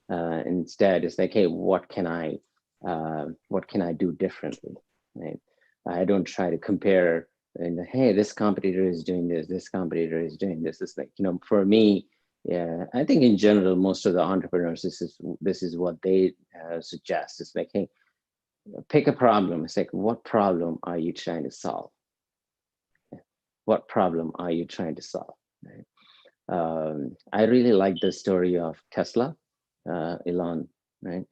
[SPEAKER 1] Instead, it's like, hey, what can I do differently? Right? I don't try to compare. And hey, this competitor is doing this. This competitor is doing this. It's like, for me. Yeah, I think in general, most of the entrepreneurs, this is what they suggest. It's like, hey, pick a problem. It's like, what problem are you trying to solve? What problem are you trying to solve? Right? I really like the story of Tesla, Elon, right?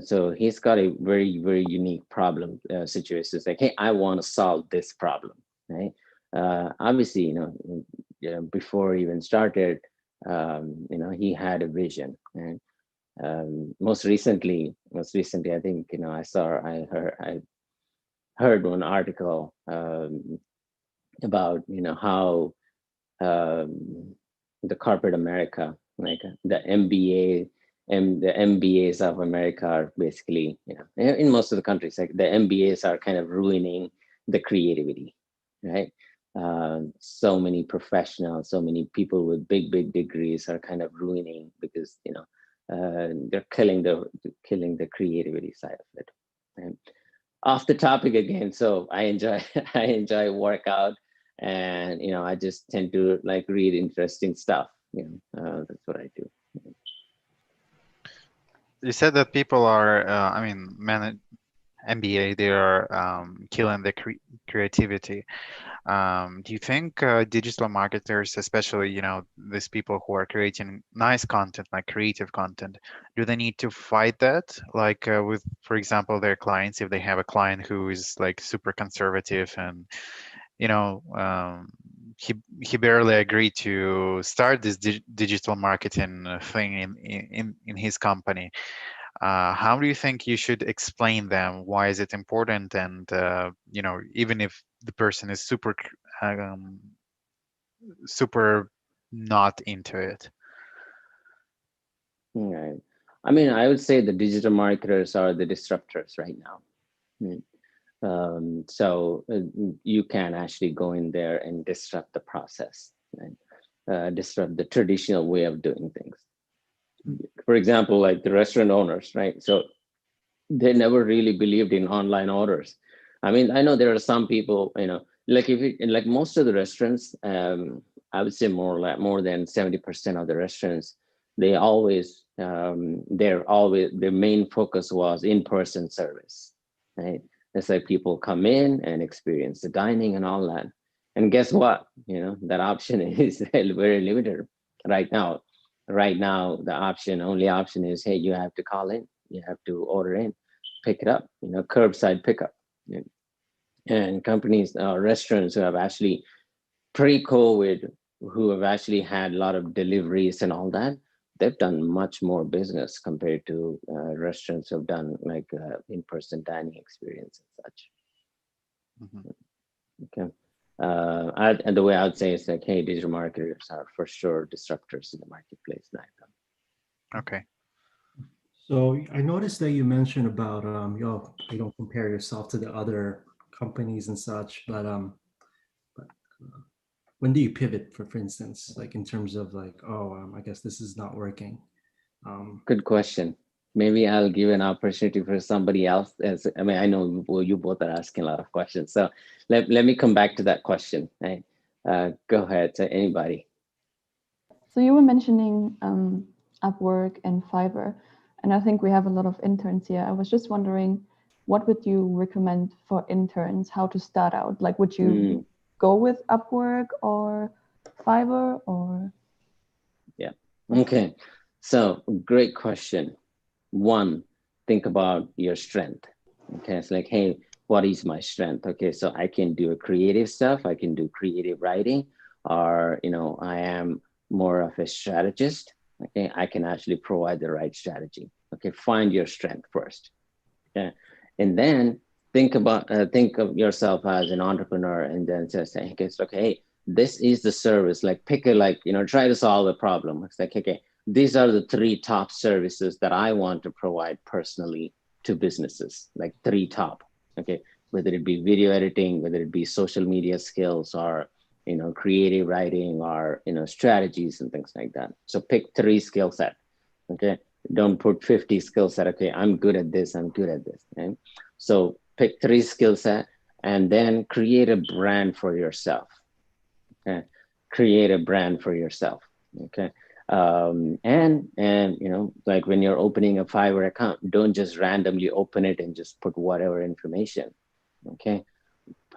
[SPEAKER 1] So he's got a very, very unique problem situation. It's like, hey, I want to solve this problem, right? Obviously, before he even started, he had a vision. Right? Most recently, I think, I heard one article about, how the corporate America, like the MBA and the MBAs of America are basically, in most of the countries, like the MBAs are kind of ruining the creativity, right? So many professionals, so many people with big degrees are kind of ruining because they're killing the creativity side of it. And off the topic again, so I enjoy workout, and I just tend to like read interesting stuff. That's what I do.
[SPEAKER 2] You said that people are, MBA, they are killing the creativity. Do you think digital marketers, especially, these people who are creating nice content, like creative content, do they need to fight that? Like with, for example, their clients, if they have a client who is like super conservative and, he barely agreed to start this digital marketing thing in his company. How do you think you should explain them? Why is it important? And even if the person is super not into it.
[SPEAKER 1] Right. I mean, I would say the digital marketers are the disruptors right now. So you can actually go in there and disrupt the process, right? Disrupt the traditional way of doing things. For example, like the restaurant owners, right? So they never really believed in online orders. I mean, I know there are some people, like most of the restaurants, I would say more than 70% of the restaurants, their main focus was in-person service, right? It's like people come in and experience the dining and all that. And guess what? That option is very limited right now. Right now, the only option is, hey, you have to call in, you have to order in, pick it up, curbside pickup. And companies, restaurants who have actually pre-COVID, who have actually had a lot of deliveries and all that, they've done much more business compared to restaurants who have done like in-person dining experience and such. Okay. And the way I would say is like, hey, digital marketers are for sure disruptors in the marketplace now.
[SPEAKER 2] Okay.
[SPEAKER 19] So I noticed that you mentioned about you don't compare yourself to the other companies and such, but when do you pivot, for instance, like in terms of like, I guess this is not working.
[SPEAKER 1] Good question. Maybe I'll give an opportunity for somebody else. I mean, I know you both are asking a lot of questions. So let me come back to that question. Right? Go ahead, anybody.
[SPEAKER 8] So you were mentioning Upwork and Fiverr, and I think we have a lot of interns here. I was just wondering, what would you recommend for interns, how to start out? Like, would you go with Upwork or Fiverr or?
[SPEAKER 1] Yeah, okay. So great question. One, think about your strength. Okay, it's like, hey, what is my strength? Okay, so I can do creative stuff. I can do creative writing, or, I am more of a strategist. Okay, I can actually provide the right strategy. Okay, find your strength first. Okay, and then think of yourself as an entrepreneur, and then say, okay, hey, this is the service. Like pick try to solve a problem. It's like, okay, these are the 3 top services that I want to provide personally to businesses, like 3 top. Okay, whether it be video editing, whether it be social media skills, or creative writing, or strategies and things like that. So pick 3 skill set. Okay, don't put 50 skill set. Okay, I'm good at this, I'm good at this. Okay? So pick 3 skill set and then create a brand for yourself. Okay, create a brand for yourself. Okay, and like when you're opening a Fiverr account, don't just randomly open it and just put whatever information. Okay,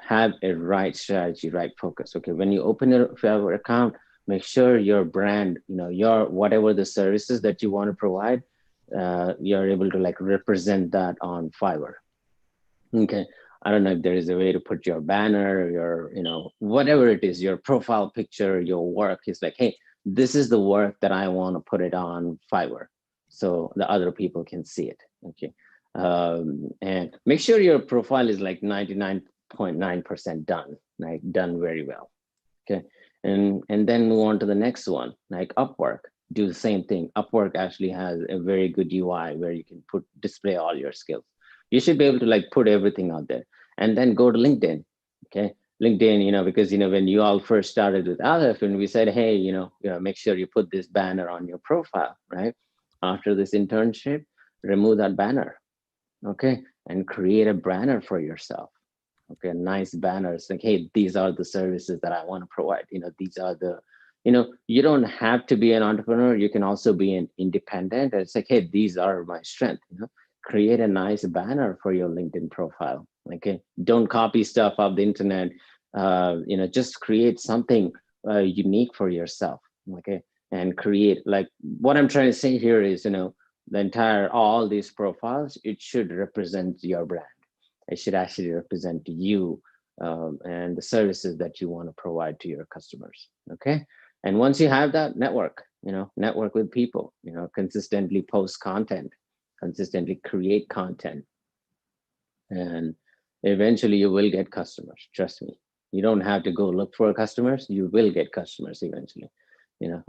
[SPEAKER 1] have a right strategy, right focus. Okay, when you open a Fiverr account, make sure your brand, your whatever the services that you want to provide, you're able to like represent that on Fiverr. Okay, I don't know if there is a way to put your banner, your, whatever it is, your profile picture, your work is like, hey, this is the work that I want to put it on Fiverr so the other people can see it. Okay, and make sure your profile is like 99.9% done, like done very well. Okay, and then move on to the next one, like Upwork. Do the same thing. Upwork actually has a very good UI where you can display all your skills. You should be able to like put everything out there, and then go to LinkedIn. Okay, LinkedIn, because when you all first started with Aleph, and we said, hey, make sure you put this banner on your profile, right? After this internship, remove that banner. Okay, and create a banner for yourself. Okay, nice banners like, hey, these are the services that I want to provide. These are the, you don't have to be an entrepreneur. You can also be an independent. It's like, hey, these are my strength. Create a nice banner for your LinkedIn profile. Okay, don't copy stuff off the internet. Just create something unique for yourself. Okay, and create, like, what I'm trying to say here is, all these profiles, it should represent your brand. It should actually represent you and the services that you want to provide to your customers. Okay, and once you have that, network with people. Consistently post content, consistently create content, and eventually you will get customers. Trust me. You don't have to go look for customers. You will get customers eventually.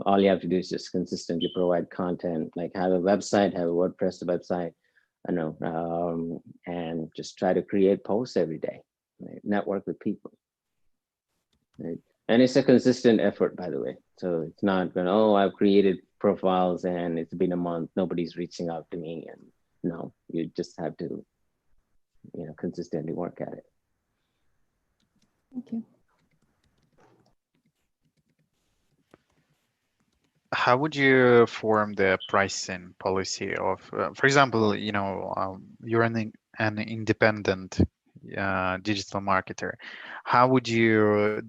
[SPEAKER 1] All you have to do is just consistently provide content, like have a website, have a WordPress website, and just try to create posts every day, right? Network with people, right? And it's a consistent effort, by the way. So it's not going, oh, I've created profiles and it's been a month, nobody's reaching out to me. And no, you just have to, consistently work at it.
[SPEAKER 8] Thank you.
[SPEAKER 2] How would you form the pricing policy of, for example, you're an independent digital marketer. How would you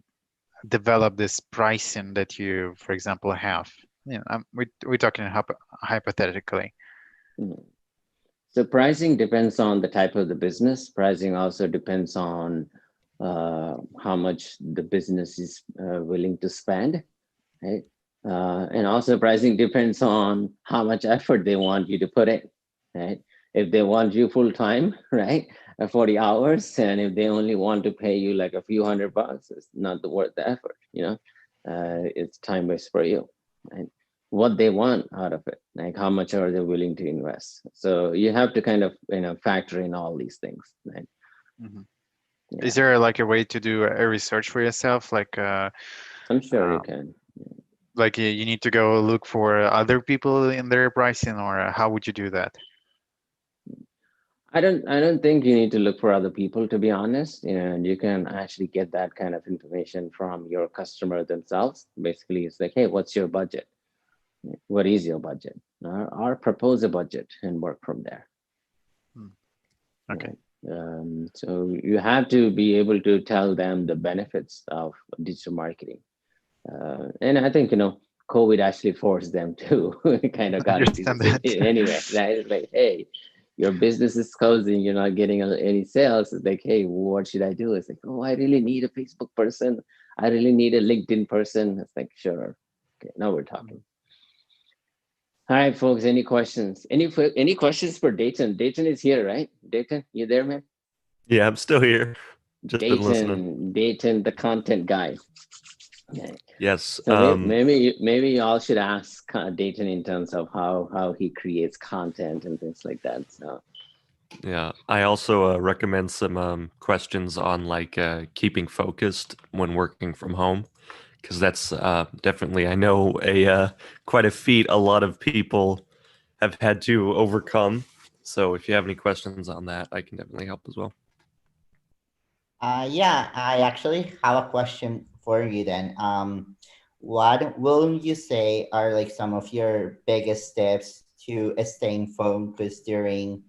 [SPEAKER 2] develop this pricing that you, for example, have? We're talking hypothetically.
[SPEAKER 1] So pricing depends on the type of the business. Pricing also depends on how much the business is willing to spend, right? And also pricing depends on how much effort they want you to put in, right? If they want you full time, right, 40 hours, and if they only want to pay you like a few $100, it's not worth the effort, it's time waste for you, right? What they want out of it, like how much are they willing to invest? So you have to kind of, factor in all these things, right?
[SPEAKER 2] Mm-hmm. Yeah. Is there like a way to do a research for yourself? Like,
[SPEAKER 1] I'm sure you can.
[SPEAKER 2] Like you need to go look for other people in their pricing, or how would you do that?
[SPEAKER 1] I don't think you need to look for other people, to be honest. And you can actually get that kind of information from your customer themselves. Basically, it's like, hey, what's your budget? What is your budget? Or propose a budget and work from there.
[SPEAKER 2] Okay.
[SPEAKER 1] So you have to be able to tell them the benefits of digital marketing. And I think, COVID actually forced them to kind of got into this anyway. Right? It's like, hey, your business is closing, you're not getting any sales. It's like, hey, what should I do? It's like, oh, I really need a Facebook person. I really need a LinkedIn person. It's like, sure. Okay, now we're talking. All right, folks, any questions? Any questions for Dayton? Dayton is here, right? Dayton, you there, man?
[SPEAKER 18] Yeah, I'm still here. Just been listening.
[SPEAKER 1] Dayton, the content guy. Okay.
[SPEAKER 18] Yes.
[SPEAKER 1] So maybe you all should ask Dayton in terms of how he creates content and things like that. So
[SPEAKER 18] yeah, I also recommend some questions on like keeping focused when working from home, because that's definitely, I know, quite a feat a lot of people have had to overcome. So if you have any questions on that, I can definitely help as well.
[SPEAKER 16] Yeah, I actually have a question for you then. What will you say are like some of your biggest steps to staying focused during,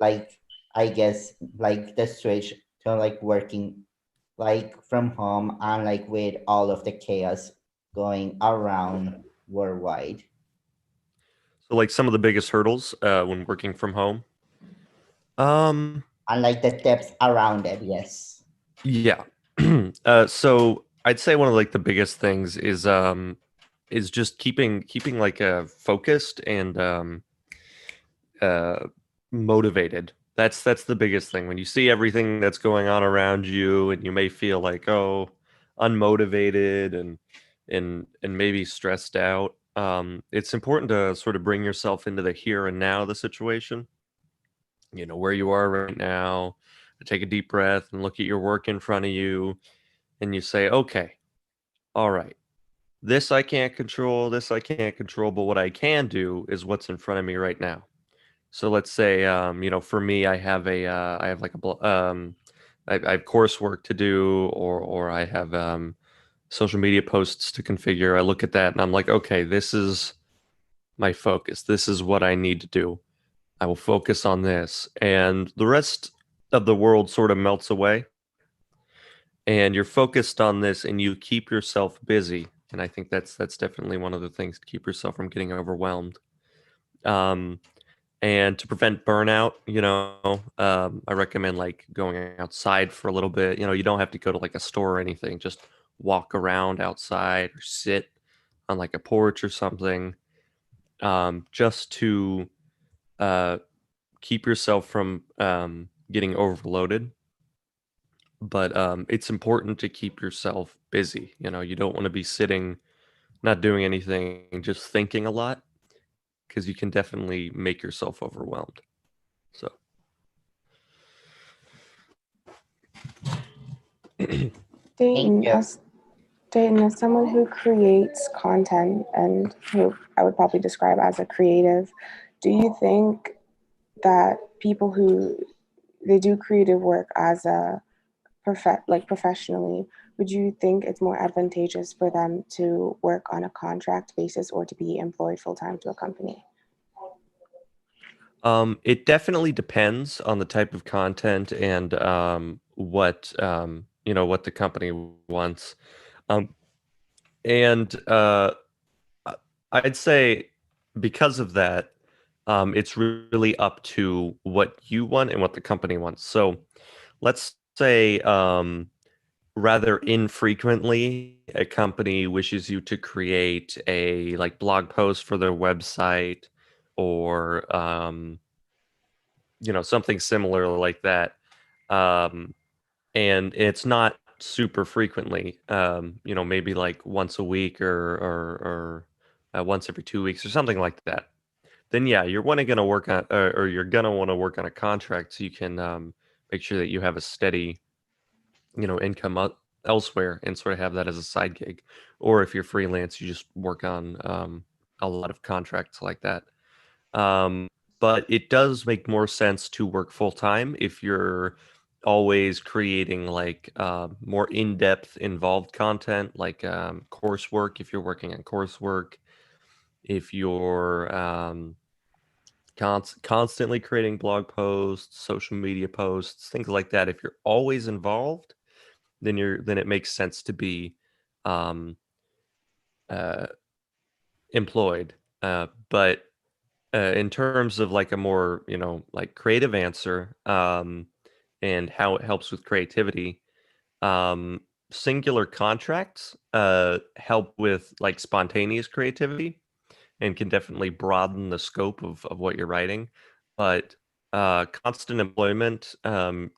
[SPEAKER 16] like, I guess, like the switch to like working like from home and like with all of the chaos going around worldwide?
[SPEAKER 18] So like some of the biggest hurdles when working from home.
[SPEAKER 16] And like the steps around it, yes.
[SPEAKER 18] Yeah. So I'd say one of like the biggest things is just keeping like focused and motivated. That's the biggest thing. When you see everything that's going on around you and you may feel like, oh, unmotivated and maybe stressed out, it's important to sort of bring yourself into the here and now of the situation. Where you are right now, take a deep breath and look at your work in front of you, and you say, okay, all right, this I can't control, but what I can do is what's in front of me right now. So let's say, for me, I have like I have coursework to do, or I have social media posts to configure. I look at that and I'm like, okay, this is my focus. This is what I need to do. I will focus on this, and the rest of the world sort of melts away. And you're focused on this, and you keep yourself busy. And I think that's definitely one of the things to keep yourself from getting overwhelmed. And to prevent burnout, I recommend like going outside for a little bit. You don't have to go to like a store or anything. Just walk around outside or sit on like a porch or something, just to keep yourself from getting overloaded. But it's important to keep yourself busy. You don't want to be sitting, not doing anything, just thinking a lot, because you can definitely make yourself overwhelmed. So.
[SPEAKER 7] Dayton, as someone who creates content and who I would probably describe as a creative, do you think that people who they do creative work as a professionally, would you think it's more advantageous for them to work on a contract basis or to be employed full-time to a company?
[SPEAKER 18] It definitely depends on the type of content and what what the company wants. And I'd say because of that, it's really up to what you want and what the company wants. So let's say rather infrequently, a company wishes you to create a like blog post for their website, or something similar like that. And it's not super frequently, maybe like once a week or once every 2 weeks or something like that. Then yeah, you're gonna work on, or you're gonna want to work on a contract so you can make sure that you have a steady, income elsewhere and sort of have that as a side gig. Or if you're freelance, you just work on a lot of contracts like that. But it does make more sense to work full time if you're always creating like more in-depth involved content, like coursework, if you're working on coursework, if you're constantly creating blog posts, social media posts, things like that. If you're always involved, then it makes sense to be employed. But in terms of like a more, like creative answer, and how it helps with creativity, singular contracts help with like spontaneous creativity and can definitely broaden the scope of what you're writing. But constant employment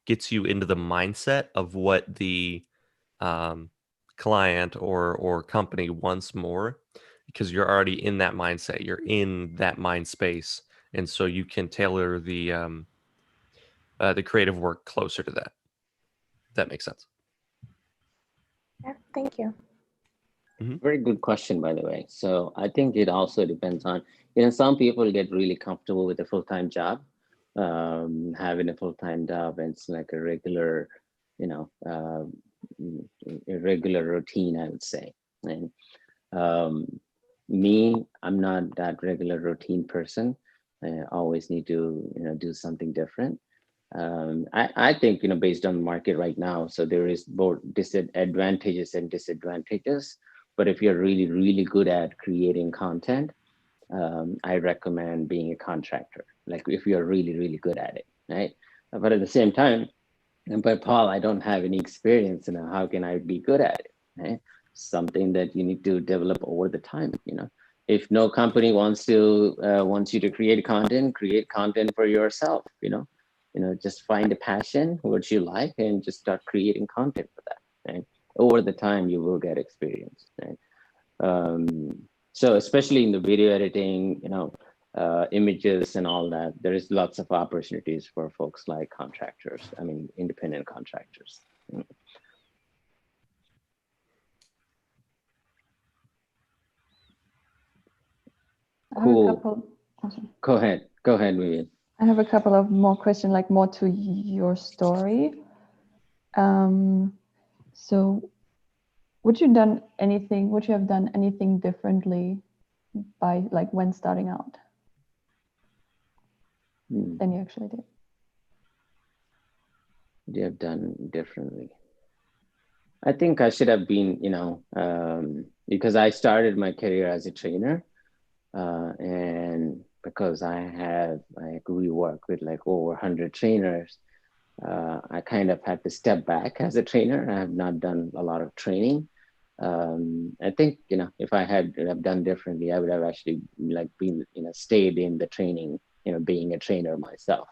[SPEAKER 18] gets you into the mindset of what the client or company wants more, because you're already in that mindset, you're in that mind space, and so you can tailor the creative work closer to that. If that makes sense.
[SPEAKER 7] Yeah, thank you.
[SPEAKER 1] Very good question, by the way. So I think it also depends on, some people get really comfortable with a full-time job, having a full-time job, and it's like a regular, a regular routine, I would say. And me, I'm not that regular routine person. I always need to, do something different. I think, based on the market right now, so there is both advantages and disadvantages. But if you're really, really good at creating content, I recommend being a contractor. Like if you're really, really good at it, right? But at the same time, but Paul, I don't have any experience, how can I be good at it, right? Something that you need to develop over the time, If no company wants you to create content for yourself, just find a passion, what you like, and just start creating content for that, right? Over the time, you will get experience, right? So especially in the video editing, images and all that, there is lots of opportunities for folks like contractors, independent contractors. Cool. Go ahead, Vivian.
[SPEAKER 8] I have a couple of more questions, like more to your story. So would you have done anything differently by like when starting out than you actually did?
[SPEAKER 1] Would you have done differently? I think I should have been, because I started my career as a trainer, and because we work with like over 100 trainers, I kind of had to step back as a trainer. I have not done a lot of training. I think, if I had done differently, I would have actually been, stayed in the training, being a trainer myself,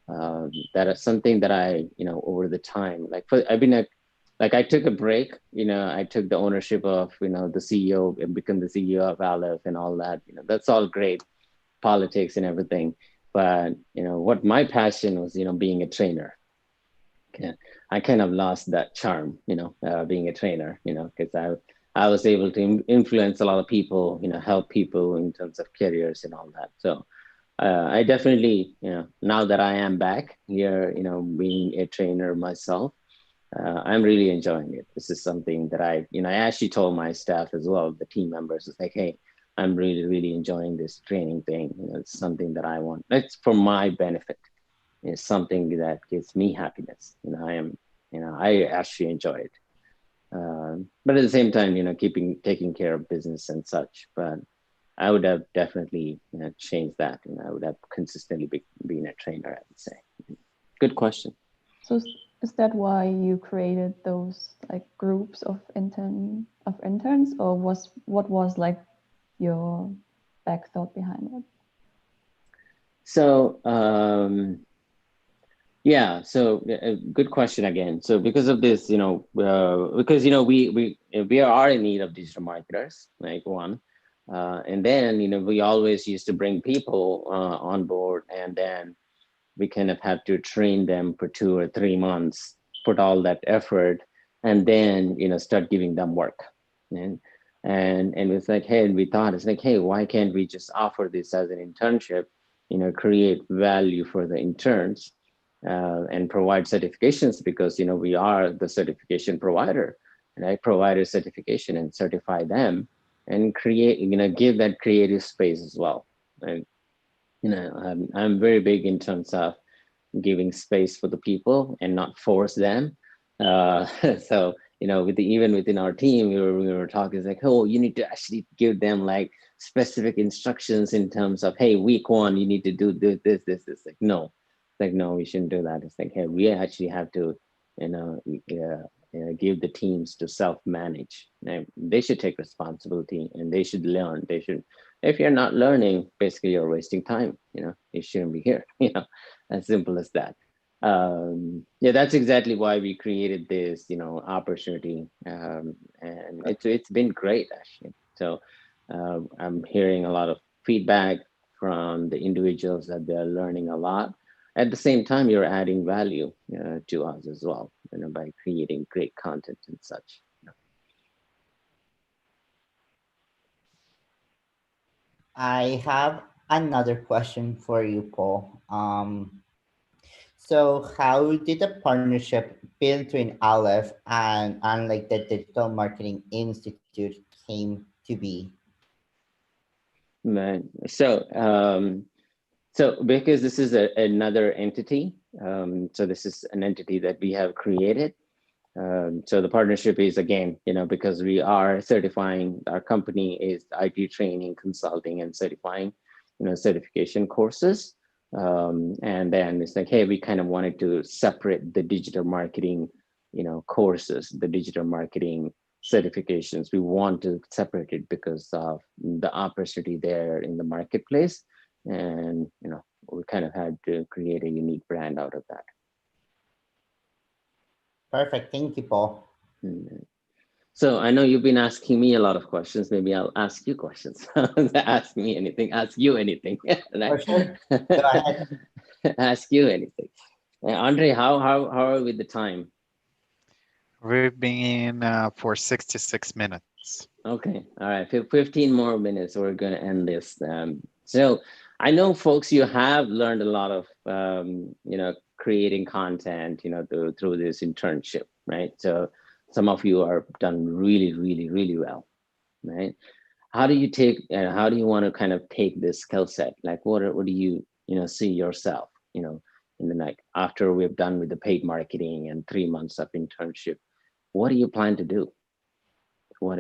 [SPEAKER 1] that is something that I, over the time, I took a break, I took the ownership of, the CEO and become the CEO of Aleph and all that, that's all great, politics and everything. But, what my passion was, being a trainer. Okay. I kind of lost that charm, being a trainer, because I was able to influence a lot of people, help people in terms of careers and all that. So I definitely, now that I am back here, being a trainer myself, I'm really enjoying it. This is something that I actually told my staff as well, the team members, it's like, hey, I'm really, really enjoying this training thing. It's something that I want. It's for my benefit. It's something that gives me happiness. I actually enjoy it. But at the same time, taking care of business and such. But I would have definitely changed that. I would have consistently been a trainer, I would say. Good question.
[SPEAKER 8] So is that why you created those like groups of interns, or what was like your back thought behind it?
[SPEAKER 1] So yeah, so good question again. So because of this, because we are in need of digital marketers, like one, and then we always used to bring people on board, and then we kind of have to train them for 2 or 3 months, put all that effort, and then, start giving them work. And it's like, hey, we thought, it's like, hey, why can't we just offer this as an internship, create value for the interns, and provide certifications, because, we are the certification provider, and I provide a certification and certify them and create, give that creative space as well. And, I'm very big in terms of giving space for the people and not force them. So, even within our team, we were talking, it's like, oh, you need to actually give them like specific instructions in terms of, hey, week 1, you need to do this. Like, no, we shouldn't do that. It's like, hey, we actually have to, give the teams to self-manage. They should take responsibility and they should learn. If you're not learning, basically you're wasting time. You shouldn't be here. As simple as that. Yeah, that's exactly why we created this, opportunity, and it's been great actually. So I'm hearing a lot of feedback from the individuals that they're learning a lot. At the same time, you're adding value to us as well, by creating great content and such.
[SPEAKER 16] I have another question for you, Paul. So how did the partnership between Aleph and like the Digital Marketing Institute came to be?
[SPEAKER 1] Right. So because this is another entity, so this is an entity that we have created. So the partnership is, again, because we are certifying, our company is IT training, consulting, and certifying, certification courses. And then it's like, hey, we kind of wanted to separate the digital marketing, courses, the digital marketing certifications. We want to separate it because of the opportunity there in the marketplace. And, we kind of had to create a unique brand out of that.
[SPEAKER 16] Perfect. Thank you, Paul.
[SPEAKER 1] So I know you've been asking me a lot of questions. Maybe I'll ask you questions. Ask me anything. Ask you anything. Right?
[SPEAKER 16] For sure. Go ahead.
[SPEAKER 1] Ask you anything. Andre, how are we with the time?
[SPEAKER 2] We've been for 66 minutes.
[SPEAKER 1] Okay. All right. 15 more minutes. We're going to end this. So I know, folks, you have learned a lot of, creating content, through this internship, right? So some of you are done really, really, really well, right? How do you want to kind of take this skill set? Like, what do you, see yourself, in the like after we're done with the paid marketing and 3 months of internship? What do you plan to do? How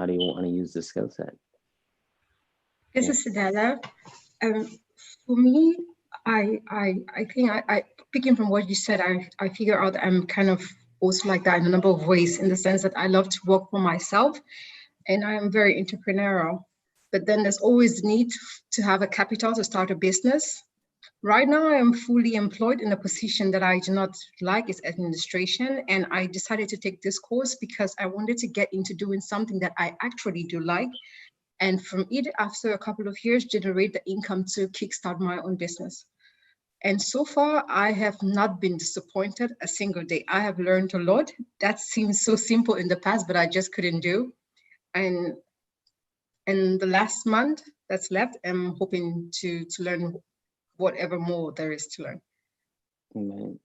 [SPEAKER 1] do you want to use this skill set?
[SPEAKER 14] This is Cedella. For me, I think I picking from what you said, I figure out I'm kind of also like that in a number of ways, in the sense that I love to work for myself and I am very entrepreneurial. But then there's always the need to have a capital to start a business. Right now, I am fully employed in a position that I do not like, is administration. And I decided to take this course because I wanted to get into doing something that I actually do like. And from it, after a couple of years, generate the income to kickstart my own business. And so far, I have not been disappointed a single day. I have learned a lot. That seems so simple in the past, but I just couldn't do. And in the last month that's left, I'm hoping to learn whatever more there is to learn.
[SPEAKER 1] Amen.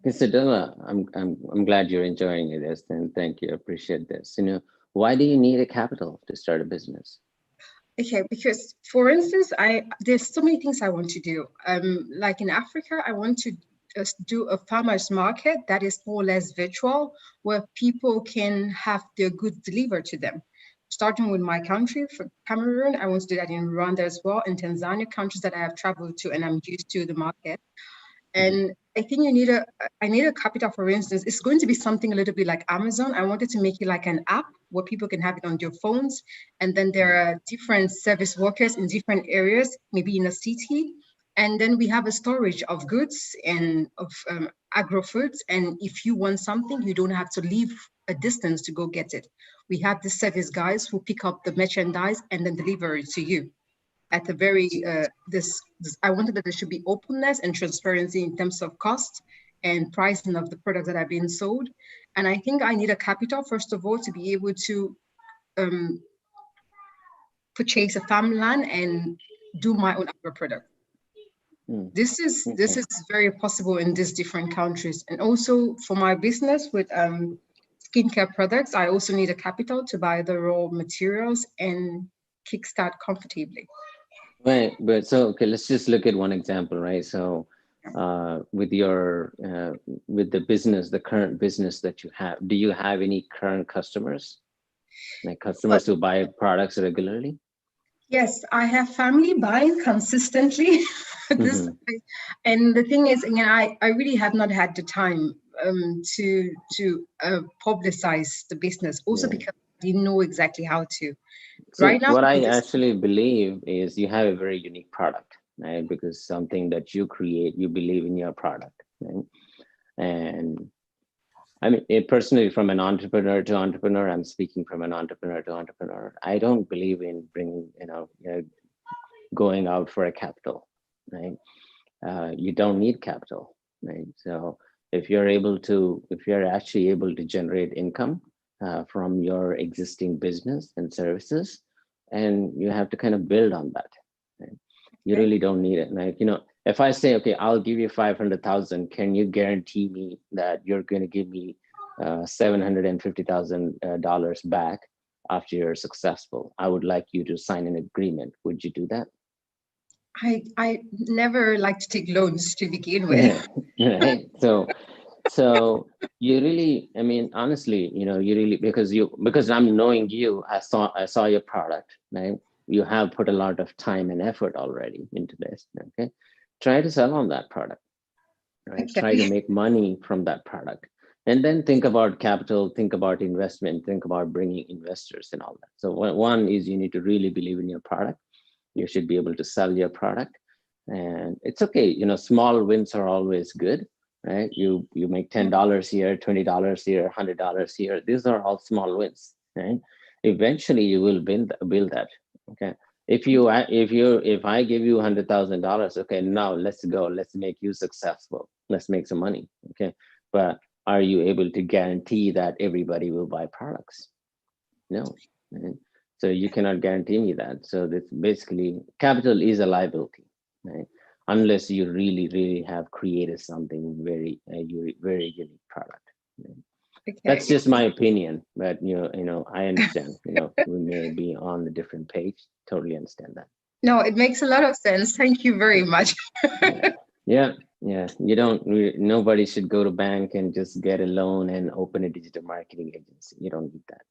[SPEAKER 1] Okay, Cedella, I'm glad you're enjoying this, and thank you. I appreciate this. Why do you need a capital to start a business?
[SPEAKER 14] Okay, because for instance, there's so many things I want to do. Like in Africa, I want to do a farmer's market that is more or less virtual, where people can have their goods delivered to them. Starting with my country, for Cameroon, I want to do that in Rwanda as well, in Tanzania, countries that I have traveled to and I'm used to the market. And I think I need a capital, for instance. It's going to be something a little bit like Amazon. I wanted to make it like an app where people can have it on their phones. And then there are different service workers in different areas, maybe in a city. And then we have a storage of goods and of agro-foods. And if you want something, you don't have to leave a distance to go get it. We have the service guys who pick up the merchandise and then deliver it to you. At the very, I wanted that there should be openness and transparency in terms of cost and pricing of the products that are being sold. And I think I need a capital, first of all, to be able to purchase a farmland and do my own agro product. This is very possible in these different countries. And also for my business with skincare products, I also need a capital to buy the raw materials and kickstart comfortably.
[SPEAKER 1] Right, but so okay, let's just look at one example, right? So with your with the business, the current business that you have, do you have any current customers, like customers who buy products regularly?
[SPEAKER 14] Yes, I have family buying consistently. And the thing is, again, I really have not had the time to publicize the business, also because I didn't know exactly how to.
[SPEAKER 1] So
[SPEAKER 14] right now,
[SPEAKER 1] what I actually believe is you have a very unique product, right? Because something that you create, you believe in your product, right? And I mean, personally, from an entrepreneur to entrepreneur, I'm speaking from an entrepreneur to entrepreneur. I don't believe in bringing, going out for a capital, right? You don't need capital, right? So if you're actually able to generate income from your existing business and services, and you have to kind of build on that, right? You really don't need it. Like, if I say, okay, I'll give you 500,000, can you guarantee me that you're going to give me $750,000 back after you're successful? I would like you to sign an agreement. Would you do that?
[SPEAKER 14] I never like to take loans to begin with.
[SPEAKER 1] Right. So you really, I mean, honestly, you really, because I'm knowing you, I saw your product, right? You have put a lot of time and effort already into this. Okay. Try to sell on that product, right?
[SPEAKER 14] Okay.
[SPEAKER 1] Try to make money from that product. And then think about capital, think about investment, think about bringing investors and all that. So one is you need to really believe in your product. You should be able to sell your product. And it's okay, small wins are always good, right? You make $10 here, $20 here, $100 here. These are all small wins, right? Eventually you will build that. Okay. If I give you $100,000, okay, now let's go. Let's make you successful. Let's make some money. Okay. But are you able to guarantee that everybody will buy products? No. Right? So you cannot guarantee me that. So that's basically, capital is a liability, right? Unless you really, really have created something very unique product. Right? Okay. That's just my opinion, but I understand. We may be on a different page. Totally understand that.
[SPEAKER 14] No, it makes a lot of sense. Thank you very much.
[SPEAKER 1] Yeah. Nobody should go to bank and just get a loan and open a digital marketing agency. You don't need that.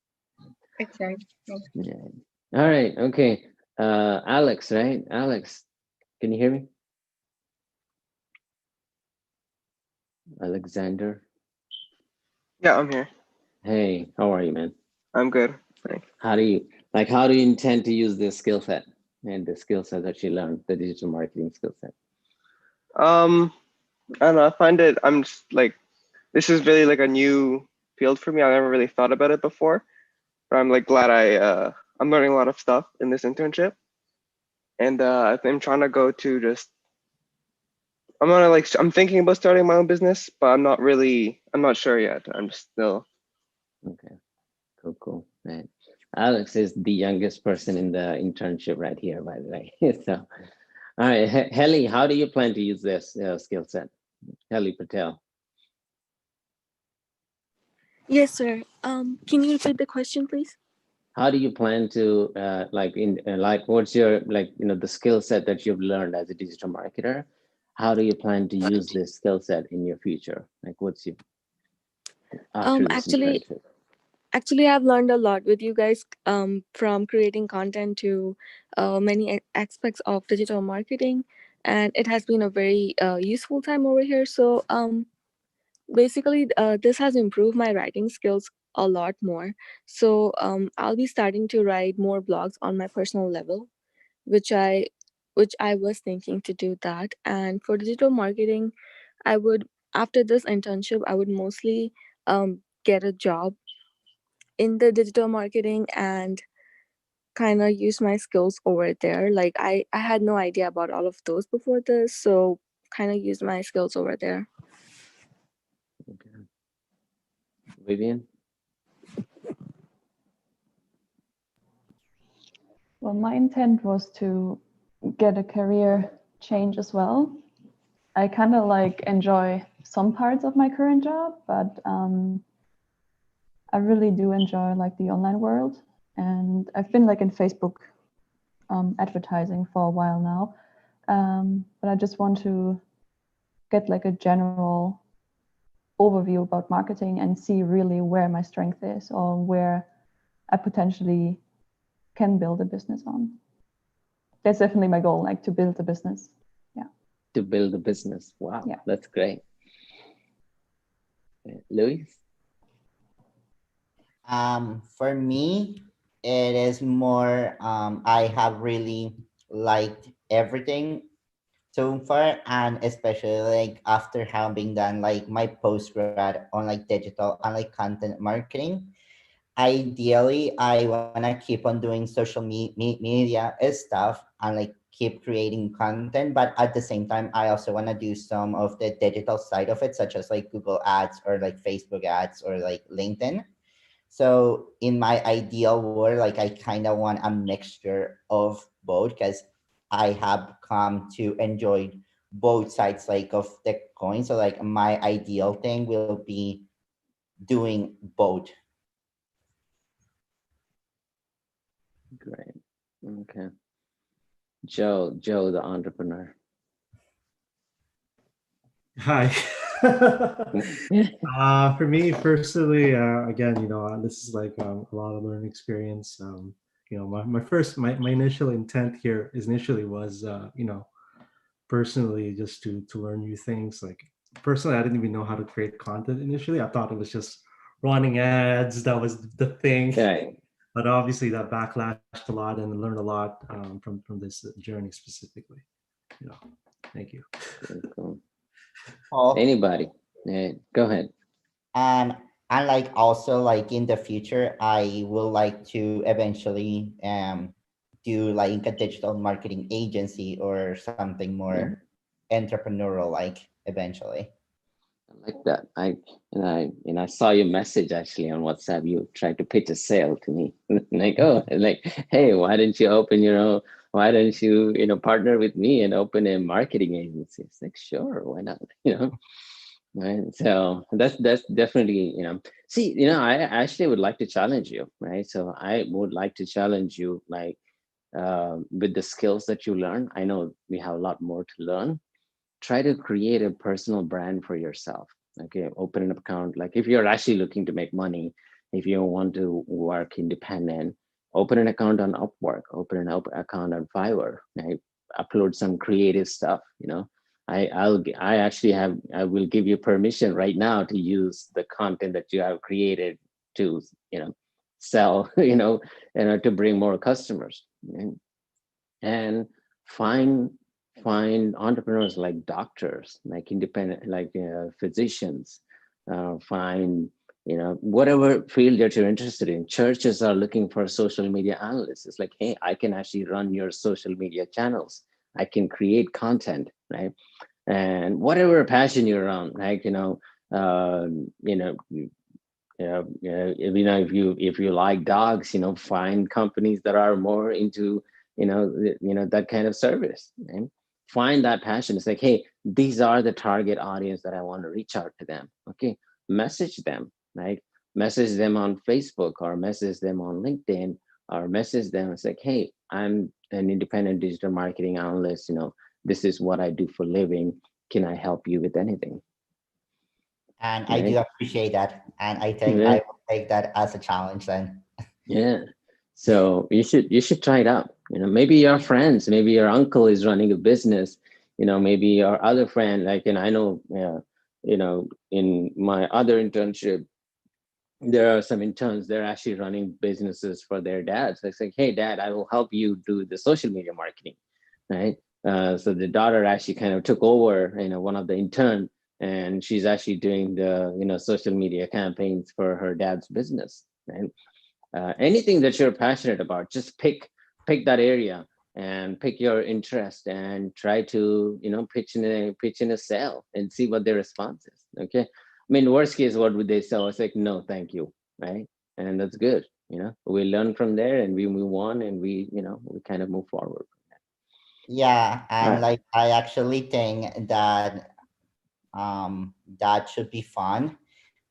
[SPEAKER 14] Okay.
[SPEAKER 1] Yeah. All right. Okay. Alex, right? Alex, can you hear me? Alexander.
[SPEAKER 17] Yeah, I'm here.
[SPEAKER 1] Hey, how are you, man?
[SPEAKER 17] I'm good. Thanks.
[SPEAKER 1] How do you intend to use this skill set and the skill set that you learned, the digital marketing skill set?
[SPEAKER 17] I don't know. I find I'm just like, this is really like a new field for me. I never really thought about it before, but I'm like glad I'm learning a lot of stuff in this internship. And I'm trying to go to just, I'm thinking about starting my own business, but I'm not sure yet. I'm just still.
[SPEAKER 1] Okay, cool. Right. Alex is the youngest person in the internship right here, by the way. So, all right, Heli, how do you plan to use this skill set? Heli Patel.
[SPEAKER 3] Yes, sir. Can you repeat the question, please?
[SPEAKER 1] How do you plan to what's your the skill set that you've learned as a digital marketer? How do you plan to use this skill set in your future? Like, what's your
[SPEAKER 3] Actually, I've learned a lot with you guys from creating content to many aspects of digital marketing, and it has been a very useful time over here. So basically, this has improved my writing skills a lot more. So I'll be starting to write more blogs on my personal level, which I was thinking to do that. And for digital marketing, I would, after this internship, I would mostly get a job in the digital marketing and kind of use my skills over there. Like I had no idea about all of those before this, so kind of use my skills over there.
[SPEAKER 1] Vivian?
[SPEAKER 8] Well, my intent was to get a career change as well. I kind of like enjoy some parts of my current job, but I really do enjoy like the online world. And I've been like in Facebook advertising for a while now. But I just want to get like a general overview about marketing and see really where my strength is or where I potentially can build a business on. That's definitely my goal, like to build a business. Yeah.
[SPEAKER 1] To build a business. Wow,
[SPEAKER 8] yeah.
[SPEAKER 1] That's great. Luis?
[SPEAKER 16] For me, it is more, I have really liked everything so far, and especially like after having done like my postgrad on like digital and like content marketing. Ideally, I want to keep on doing social media stuff and like keep creating content, but at the same time I also want to do some of the digital side of it, such as like Google ads or like Facebook ads or like LinkedIn. So in my ideal world, like I kind of want a mixture of both, because I have come to enjoy both sides like of the coin. So like my ideal thing will be doing both.
[SPEAKER 1] Great. Okay. Joe, the entrepreneur.
[SPEAKER 19] Hi. For me personally, again, this is like a lot of learning experience. My initial intent here initially was, personally just to learn new things. Like personally, I didn't even know how to create content initially. I thought it was just running ads. That was the thing.
[SPEAKER 1] Right.
[SPEAKER 19] But obviously that backlashed a lot and learned a lot from this journey specifically. Thank you.
[SPEAKER 1] Cool.
[SPEAKER 16] Oh.
[SPEAKER 1] Anybody? Yeah, go ahead.
[SPEAKER 16] And like also like in the future, I will like to eventually do like a digital marketing agency or something more entrepreneurial like eventually.
[SPEAKER 1] I like that. I saw your message actually on WhatsApp. You tried to pitch a sale to me. Hey, why don't you partner with me and open a marketing agency? It's like, sure, why not? Right. So that's definitely, I actually would like to challenge you, right? So I would like to challenge you, like, with the skills that you learn. I know we have a lot more to learn. Try to create a personal brand for yourself. Okay, open an account. Like if you're actually looking to make money, if you want to work independent, open an account on Upwork, open an account on Fiverr, right? Upload some creative stuff. I will give you permission right now to use the content that you have created to sell, to bring more customers. Right? And find entrepreneurs like doctors, like independent, like physicians. Find whatever field that you're interested in. Churches are looking for social media analysts. It's like, hey, I can actually run your social media channels. I can create content, right? And whatever passion you're on, like if you like dogs, find companies that are more into that kind of service, right? Find that passion. It's like, hey, these are the target audience that I want to reach out to them. Okay, message them, right? Message them on Facebook or message them on LinkedIn or message them. It's like, hey, I'm an independent digital marketing analyst. This is what I do for living. Can I help you with anything?
[SPEAKER 16] And I do appreciate that. And I think I will take that as a challenge then.
[SPEAKER 1] Yeah. So you should try it out. Maybe your friends, maybe your uncle is running a business, maybe your other friend, like, and I know, in my other internship, there are some interns, they're actually running businesses for their dads. They say, hey, dad, I will help you do the social media marketing, right? So the daughter actually kind of took over, one of the intern, and she's actually doing the, social media campaigns for her dad's business, right? Anything that you're passionate about, just pick that area and pick your interest and try to, pitch in a sale and see what their response is. Okay. mean, worst case, what would they say? I was like, no, thank you, right? And that's good. We learn from there and we move on and we kind of move forward.
[SPEAKER 16] Yeah, and
[SPEAKER 1] Right.
[SPEAKER 16] like I actually think that that should be fun,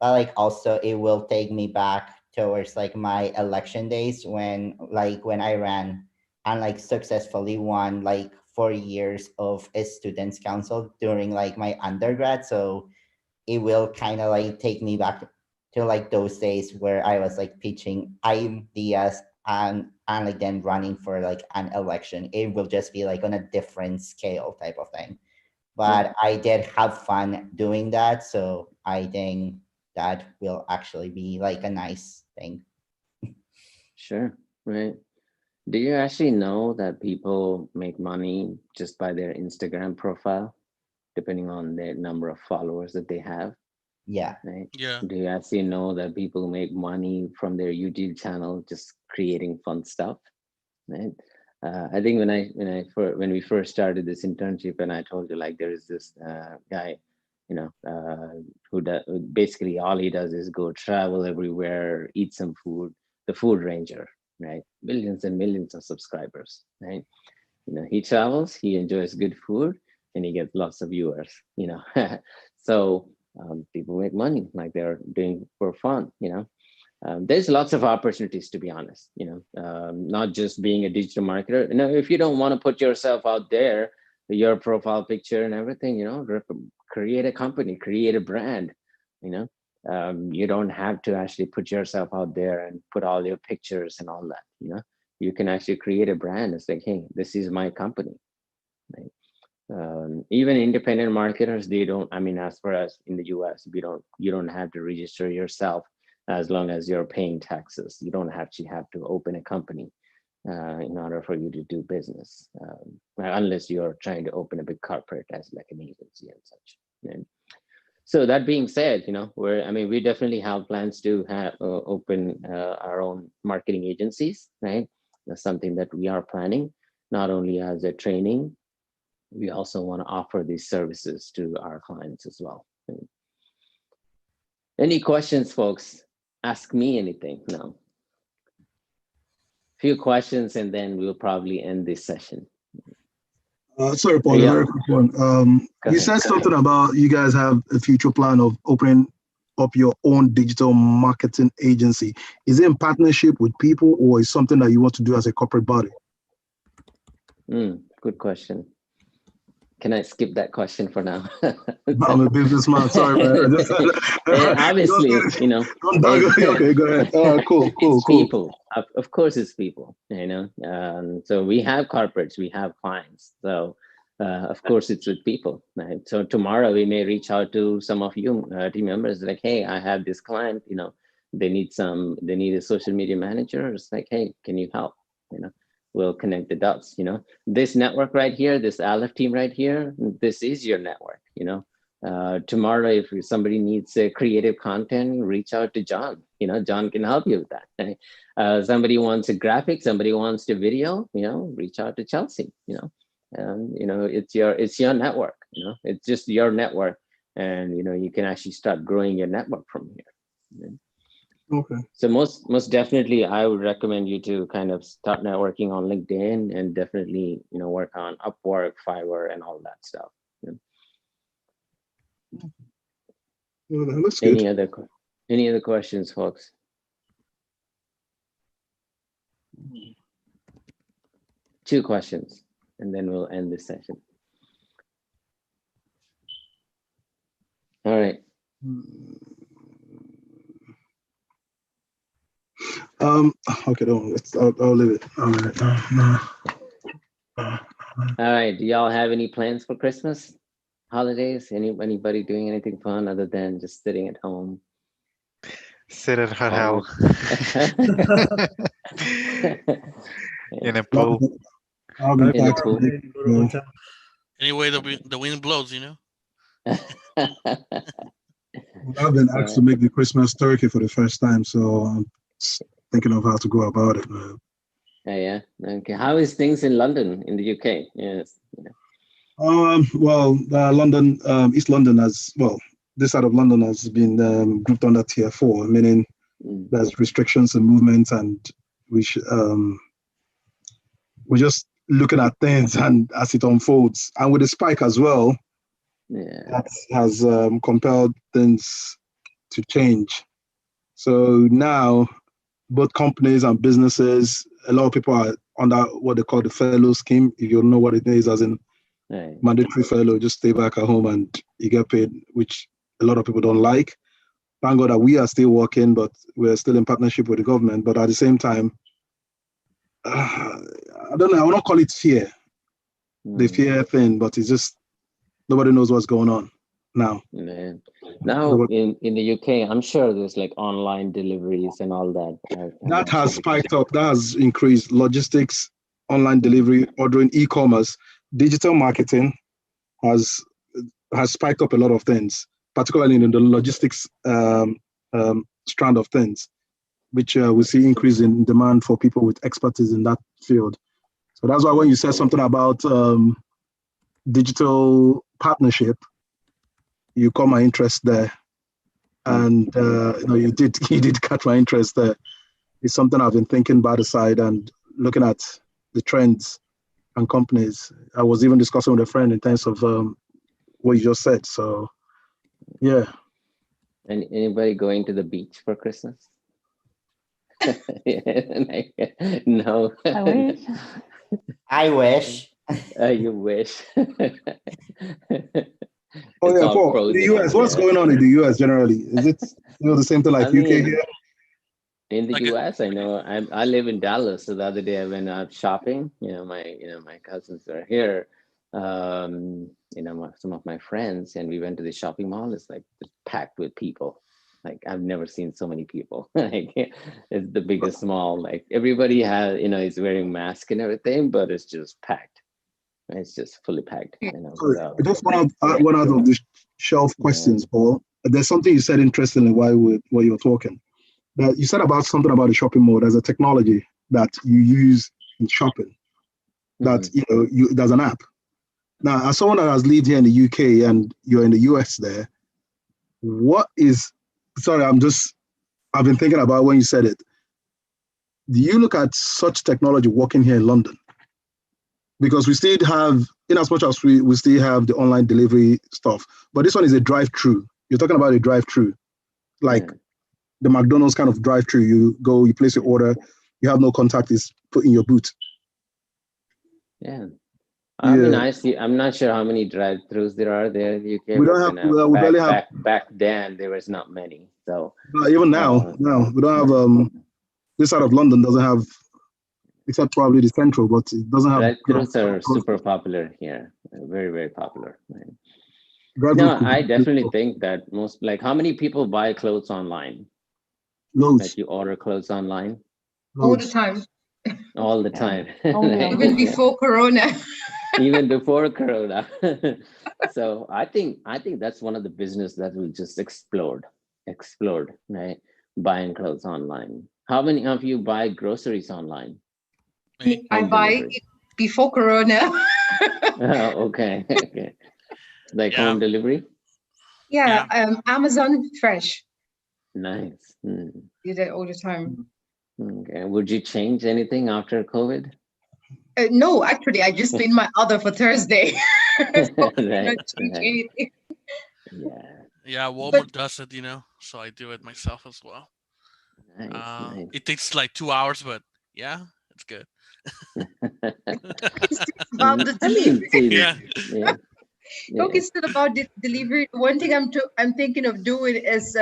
[SPEAKER 16] but like also it will take me back towards like my election days when I ran and like successfully won like 4 years of a students council during like my undergrad. So it will kind of like take me back to like those days where I was like pitching ideas and like then running for like an election. It will just be like on a different scale type of thing. But I did have fun doing that. So I think that will actually be like a nice thing.
[SPEAKER 1] Sure. Right. Do you actually know that people make money just by their Instagram profile, depending on the number of followers that they have?
[SPEAKER 16] Yeah.
[SPEAKER 1] Right.
[SPEAKER 5] Yeah.
[SPEAKER 1] Do you actually know that people make money from their YouTube channel just creating fun stuff? Right. I think when we first started this internship, and I told you like there is this guy, who basically all he does is go travel everywhere, eat some food, the Food Ranger, right? Millions and millions of subscribers, right? He travels, he enjoys good food, and he gets lots of viewers. So people make money like they're doing for fun. There's lots of opportunities, to be honest. Not just being a digital marketer. If you don't want to put yourself out there, your profile picture and everything, create a company, create a brand. You don't have to actually put yourself out there and put all your pictures and all that. You can actually create a brand. It's like, hey, this is my company. Right? Even independent marketers, they don't. I mean, as far as in the U.S., you don't have to register yourself as long as you're paying taxes. You don't actually have to open a company in order for you to do business, unless you're trying to open a big corporate as like an agency and such. Right? So that being said, we definitely have plans to have open our own marketing agencies, right? That's something that we are planning, not only as a training, we also want to offer these services to our clients as well. Right? Any questions, folks? Ask me anything. No. Few questions, and then we'll probably end this session.
[SPEAKER 21] Sorry, Paul, a very quick one. You said something about you guys have a future plan of opening up your own digital marketing agency. Is it in partnership with people, or is something that you want to do as a corporate body?
[SPEAKER 1] Good question. Can I skip that question for now?
[SPEAKER 21] I'm a businessman. Sorry, man.
[SPEAKER 1] Obviously,
[SPEAKER 21] Okay, go ahead. Cool.
[SPEAKER 1] People. Of course, it's people. So we have corporates, we have clients. So of course, it's with people. Right? So tomorrow we may reach out to some of you team members, like, hey, I have this client. They need a social media manager. It's like, hey, can you help? We'll connect the dots. This network right here, this Aleph team right here, this is your network. Tomorrow, if somebody needs creative content, reach out to John. John can help you with that. Right? Somebody wants a graphic, somebody wants a video, reach out to Chelsea. It's your network. It's just your network, and you can actually start growing your network from here.
[SPEAKER 21] Okay.
[SPEAKER 1] So most definitely, I would recommend you to kind of start networking on LinkedIn, and definitely work on Upwork, Fiverr, and all that stuff.
[SPEAKER 21] That's good.
[SPEAKER 1] Any other questions, folks? Two questions, and then we'll end this session. All right.
[SPEAKER 21] Okay, I'll leave it. All right.
[SPEAKER 1] All right. Do y'all have any plans for Christmas, holidays? Anybody doing anything fun other than just sitting at home?
[SPEAKER 2] Sit at hotel. In a pool.
[SPEAKER 21] I'll be
[SPEAKER 1] in a pool.
[SPEAKER 5] Anyway, the wind blows,
[SPEAKER 21] I've been asked to make the Christmas turkey for the first time, so I'm thinking of how to go about it, man.
[SPEAKER 1] Yeah. Okay. How is things in London, in the UK? Yes.
[SPEAKER 21] London, East London as well. this side of London has been grouped under tier 4, meaning there's restrictions and movements, and we're just looking at things and as it unfolds. And with the spike as well, that has compelled things to change. So now, both companies and businesses, a lot of people are under what they call the furlough scheme. If you don't know what it is, as in mandatory furlough, just stay back at home and you get paid, which a lot of people don't like. Thank God that we are still working, but we're still in partnership with the government. But at the same time, I don't know, I will not call it fear, the fear thing, but it's just nobody knows what's going on now.
[SPEAKER 1] Now in the UK, I'm sure there's like online deliveries and all that.
[SPEAKER 21] That has spiked up. That has increased. Logistics, online delivery, ordering, e-commerce, digital marketing has spiked up a lot of things, particularly in the logistics strand of things, which we see increase in demand for people with expertise in that field. So that's why when you said something about digital partnership, you caught my interest there, and you did catch my interest there. It's something I've been thinking by the side and looking at the trends and companies. I was even discussing with a friend in terms of what you just said. So, yeah.
[SPEAKER 1] And anybody going to the beach for Christmas? No.
[SPEAKER 8] I wish.
[SPEAKER 16] I wish.
[SPEAKER 1] You wish.
[SPEAKER 21] Oh yeah, Paul. The US. What's going on in the US generally? Is it the same thing like UK here?
[SPEAKER 1] In the US, I know I live in Dallas. So the other day I went out shopping. My cousins are here. Some of my friends, and we went to the shopping mall. It's like just packed with people. Like I've never seen so many people. Like it's the biggest mall. Like everybody has, is wearing masks and everything, but it's just packed. It's just fully packed. So,
[SPEAKER 21] just one out of the shelf questions, Paul. There's something you said interestingly while you were talking. That you said about something about the shopping mall. There's a technology that you use in shopping. That there's an app. Now, as someone that has lived here in the UK and you're in the US there, I've been thinking about when you said it. Do you look at such technology working here in London? Because we still have, in as much as we still have the online delivery stuff, but this one is a drive-through. You're talking about a drive-through, like the McDonald's kind of drive-through. You go, you place your order, you have no contact, it's put in your boot.
[SPEAKER 1] Yeah. I mean, I'm not sure how many drive-throughs there are there in the UK.
[SPEAKER 21] We don't have,
[SPEAKER 1] back then there was not many. So
[SPEAKER 21] even now, we don't have, this side of London doesn't have, except probably the central, but it doesn't have.
[SPEAKER 1] Drive-thrus are super popular here, very, very popular. Right? No, I definitely think that how many people buy clothes online?
[SPEAKER 21] Loads.
[SPEAKER 1] Like you order clothes online?
[SPEAKER 14] All the time.
[SPEAKER 1] All the time.
[SPEAKER 14] Even before Corona.
[SPEAKER 1] Even before Corona. So I think that's one of the business that will just explode, right? Buying clothes online. How many of you buy groceries online?
[SPEAKER 14] I buy before Corona.
[SPEAKER 1] Okay. Like home delivery?
[SPEAKER 14] Yeah, Amazon Fresh.
[SPEAKER 1] Nice.
[SPEAKER 14] Do that all the time.
[SPEAKER 1] Okay. Would you change anything after COVID?
[SPEAKER 14] No, actually, I just cleaned my order for Thursday.
[SPEAKER 1] Right.
[SPEAKER 5] Yeah, Walmart does it, so I do it myself as well.
[SPEAKER 1] Nice.
[SPEAKER 5] It takes like 2 hours, but yeah, it's good.
[SPEAKER 14] It's about the delivery. Look, it's not about the delivery. One thing I'm thinking of doing is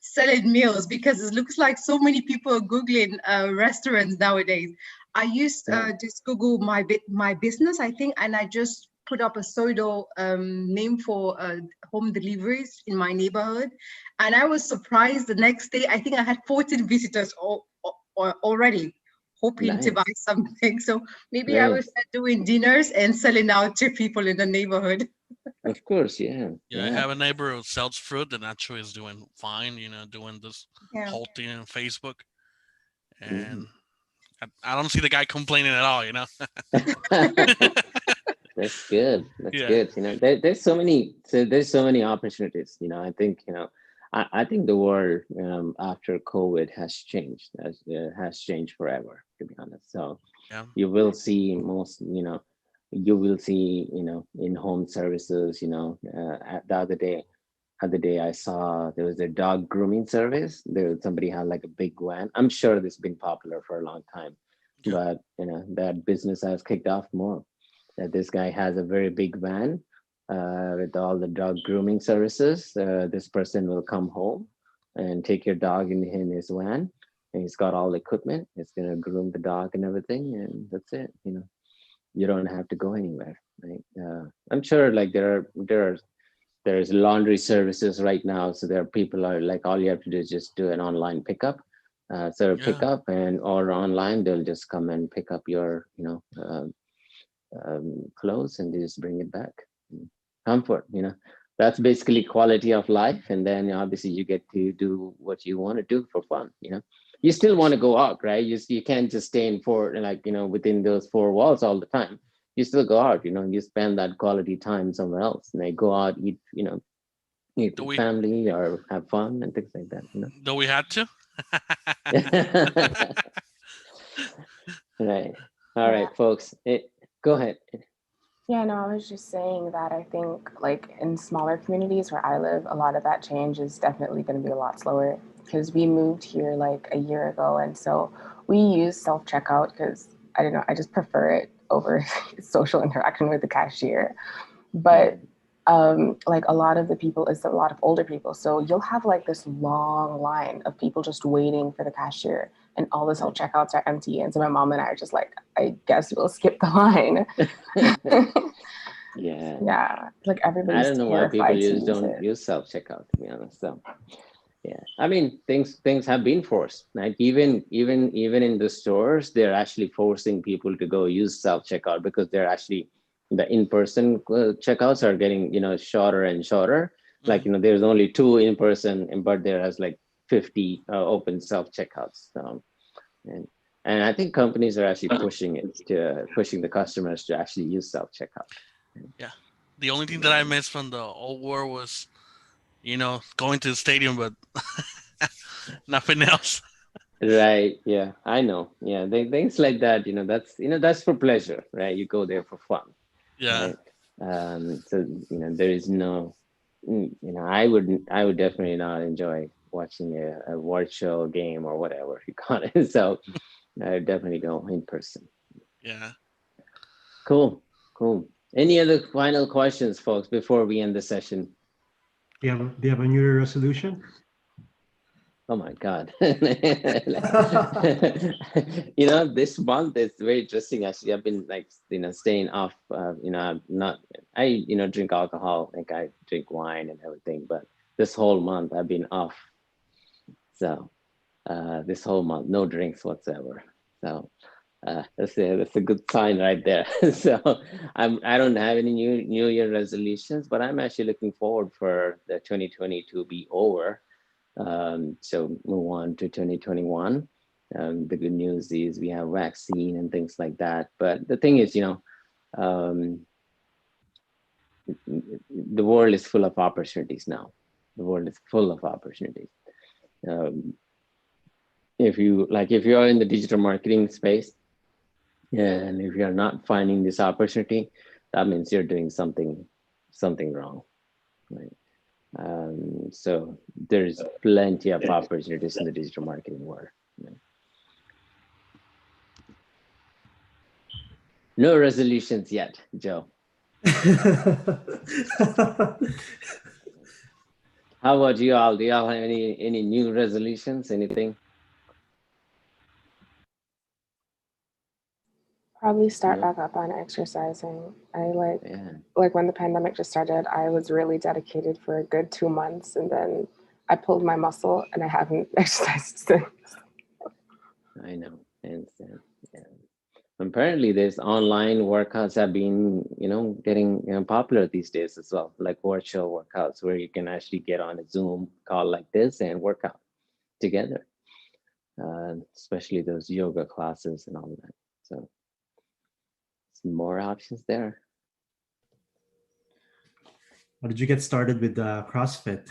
[SPEAKER 14] selling meals, because it looks like so many people are Googling restaurants nowadays. I used just Google my business, I think, and I just put up a pseudo name for home deliveries in my neighborhood. And I was surprised the next day, I think I had 14 visitors already hoping to buy something. So maybe I will start doing dinners and selling out to people in the neighborhood.
[SPEAKER 1] Of course, yeah.
[SPEAKER 5] I have a neighbor who sells fruit and actually is doing fine, doing this whole thing on Facebook. And I don't see the guy complaining at all,
[SPEAKER 1] That's good. That's
[SPEAKER 5] Yeah.
[SPEAKER 1] good. You know, there's so many opportunities. You know, I think, you know, I think the world after COVID has changed forever, to be honest. So
[SPEAKER 5] Yeah.
[SPEAKER 1] you will see you will see, you know, in-home services, you know, the other day I saw there was a dog grooming service. Somebody had like a big van. I'm sure this has been popular for a long time, but you know, that business has kicked off more. That this guy has a very big van with all the dog grooming services. This person will come home and take your dog in his van, and he's got all the equipment. He's gonna groom the dog and everything, and that's it. You know, you don't have to go anywhere, right? I'm sure like there's laundry services right now, so there are people are like, all you have to do is just do an online pickup. Pickup and order online, they'll just come and pick up your, you know, clothes, and they just bring it back. Comfort, you know, that's basically quality of life. And then obviously you get to do what you want to do for fun. You know, you still want to go out, right? You can't just stay in within those four walls all the time. You still go out, you know, you spend that quality time somewhere else, and they go out, eat, you know, eat with family or have fun and things like that, you know.
[SPEAKER 5] Though we had to.
[SPEAKER 1] Right. All right, folks. Go ahead.
[SPEAKER 7] Yeah, no, I was just saying that I think like in smaller communities where I live, a lot of that change is definitely going to be a lot slower because we moved here like a year ago. And so we use self-checkout because I don't know, I just prefer it over social interaction with the cashier. But like a lot of the people, it's a lot of older people. So you'll have like this long line of people just waiting for the cashier, and all the self checkouts are empty. And so my mom and I are just like, I guess we'll skip the line. Yeah. Like everybody's
[SPEAKER 1] I don't know why people don't
[SPEAKER 7] it.
[SPEAKER 1] use self checkout, to be honest. So yeah, I mean things have been forced. Like even in the stores, they're actually forcing people to go use self checkout because they're actually the in-person checkouts are getting, you know, shorter and shorter. Like, you know, there's only 2 in person, but there is like 50 open self checkouts. And I think companies are actually pushing the customers to actually use self checkout.
[SPEAKER 5] Yeah, the only thing that I missed from the old world was, you know, going to the stadium, but nothing else.
[SPEAKER 1] Right. Yeah, I know. Yeah, things like that. You know, that's for pleasure, right? You go there for fun.
[SPEAKER 5] Yeah.
[SPEAKER 1] Right? So you know, there is no, you know, I would definitely not enjoy watching a virtual game or whatever you call it. So I would definitely go in person.
[SPEAKER 5] Yeah.
[SPEAKER 1] Cool. Any other final questions, folks, before we end the session?
[SPEAKER 19] Do you have a New Year resolution?
[SPEAKER 1] Oh my God. You know, this month is very interesting. Actually, I've been like, you know, staying off, you know, I, you know, drink alcohol, like I drink wine and everything, but this whole month I've been off. So this whole month, no drinks whatsoever. So that's a good sign right there. So I don't have any New Year resolutions, but I'm actually looking forward for the 2020 to be over. So move on to 2021. The good news is we have vaccine and things like that. But the thing is, you know, the world is full of opportunities now. The world is full of opportunities. If you're in the digital marketing space, and if you're not finding this opportunity, that means you're doing something wrong, right? So there's plenty of opportunities in the digital marketing world. No resolutions yet, Joe. How about you all? Do y'all have any new resolutions? Anything?
[SPEAKER 7] Probably start back up on exercising. I like when the pandemic just started, I was really dedicated for a good 2 months, and then I pulled my muscle and I haven't exercised since.
[SPEAKER 1] I know, I understand. Yeah. Apparently, there's online workouts have been, you know, getting popular these days as well, like virtual workouts where you can actually get on a Zoom call like this and work out together. Especially those yoga classes and all that. So some more options there.
[SPEAKER 19] How did you get started with CrossFit?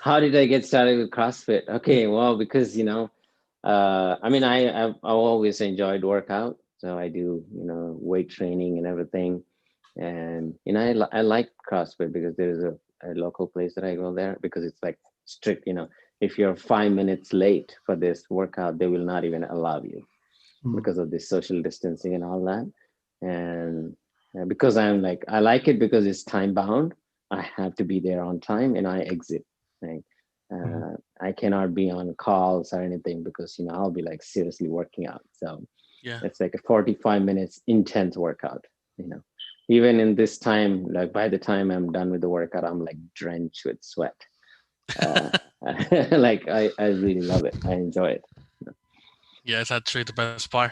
[SPEAKER 1] How did I get started with CrossFit? Okay, well, because I mean, I've always enjoyed workout, so I do weight training and everything, and I like CrossFit because there's a local place that I go there because it's like strict. If you're 5 minutes late for this workout, they will not even allow you because of this social distancing and all that, and because I like it because it's time bound. I have to be there on time and I exit. Right? I cannot be on calls or anything because I'll be like seriously working out. So
[SPEAKER 5] Yeah.
[SPEAKER 1] it's like a 45 minutes intense workout. Even in this time, like by the time I'm done with the workout, I'm like drenched with sweat. Like I really love it. I enjoy it.
[SPEAKER 5] Yeah, it's actually the best part.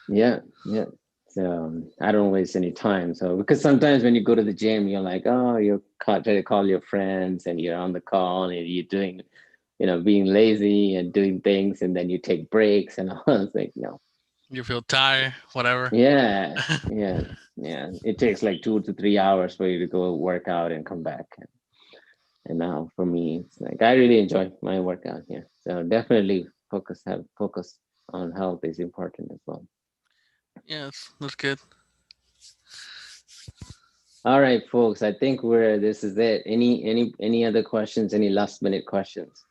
[SPEAKER 1] Yeah. So I don't waste any time. So because sometimes when you go to the gym, you're like, oh, you try to call your friends and you're on the call and you're doing, being lazy and doing things, and then you take breaks and all. It's like, no.
[SPEAKER 5] You feel tired, whatever.
[SPEAKER 1] Yeah. It takes like 2 to 3 hours for you to go work out and come back. And now for me, it's like I really enjoy my workout here. So definitely focus on health is important as well.
[SPEAKER 5] Yes, that's good.
[SPEAKER 1] All right, folks. I think this is it. Any other questions? Any last minute questions?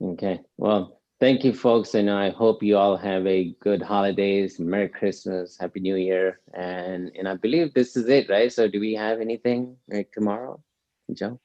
[SPEAKER 1] Okay. Well, thank you, folks, and I hope you all have a good holidays. Merry Christmas, Happy New Year, and I believe this is it, right? So, do we have anything like tomorrow, Joe?